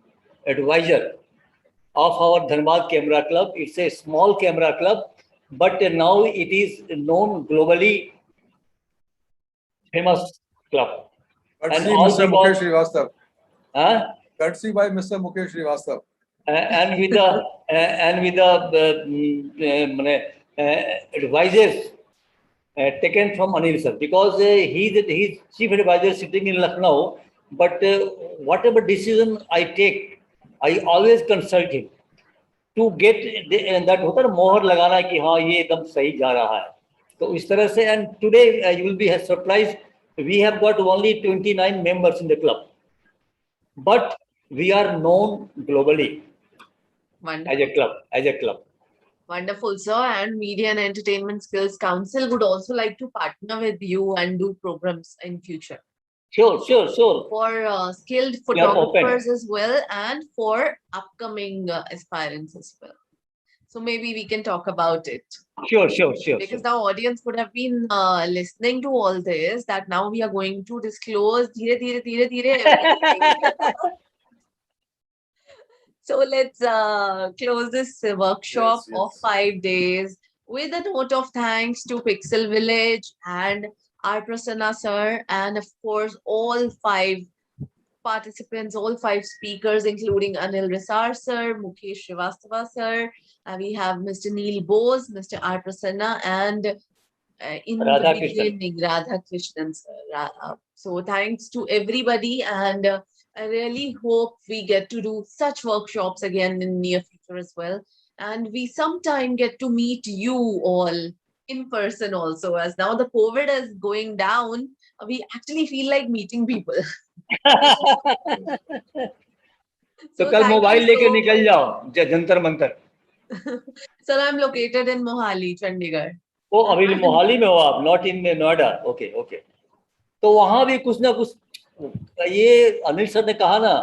advisor of our Dhanbad Camera Club. It's a small camera club, but now it is known globally famous club. Courtesy all Mr. Mukesh Srivastava. Huh? Courtesy by Mr. Mukesh Srivastava. And with the advisors taken from Anil sir, because he's chief advisor sitting in Lucknow. But whatever decision I take, I always consult him to get that होता है मोहर लगाना कि हाँ ये एकदम सही जा रहा है. तो इस तरह से, and today you will be surprised, we have got only 29 members in the club, but we are known globally. Wonderful. As a club. Wonderful, sir. And Media and Entertainment Skills Council would also like to partner with you and do programs in future. Sure. For skilled photographers as well, and for upcoming aspirants as well. So maybe we can talk about it. Sure. Because now audience would have been listening to all this, that now we are going to disclose धीरे everything. So let's close this workshop of 5 days with a note of thanks to Pixel Village and R. Prasanna sir, and of course all 5 participants, all 5 speakers, including Anil Risal sir, Mukesh Srivastava sir, we have Mr. Neil Bose, Mr. R. Prasanna, and in the beginning, Radha Krishnan sir. So thanks to everybody, and I really hope we get to do such workshops again in near future as well. And we sometime get to meet you all in person also, as now the COVID is going down, we actually feel like meeting people. So कल mobile लेके निकल जाओ Jantar Mantar. Sir, I'm located in Mohali, Chandigarh. ओ अभी मोहाली में हो आप, not in Noida. Okay. तो वहां भी कुछ ना कुछ, ये अनिल सर ने कहा ना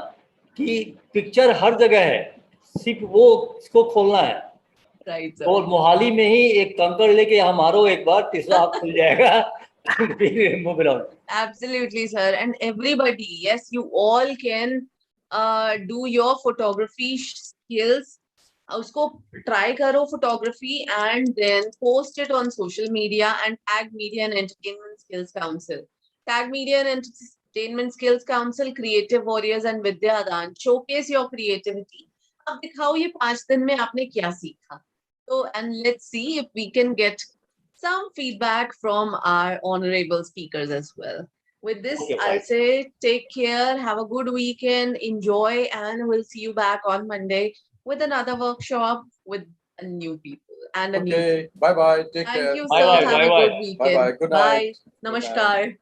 कि पिक्चर हर जगह है, सिर्फ वो इसको खोलना है. Right, sir. और मोहाली में ही एक कंकड़ लेके यहाँ मारो एक बार, तीसरा आप खुल जाएगा. Move around. Absolutely, sir. And everybody, yes, you all can do your photography skills. Usko try karo photography and then post it on social media and tag Media and Entertainment Skills Council. Tag Media and Entertainment Skills Council, Creative Warriors and Vidyadaan. Showcase your creativity. अब दिखाओ ये 5 दिन में आपने क्या सीखा. So, and let's see if we can get some feedback from our honorable speakers as well. With this, Okay, I'll say take care, have a good weekend, enjoy, and we'll see you back on Monday with another workshop with a new people and a new. Okay, bye-bye. Take care. Thank you, sir. Have a good weekend. Bye-bye. Good night. Bye. Namaskar.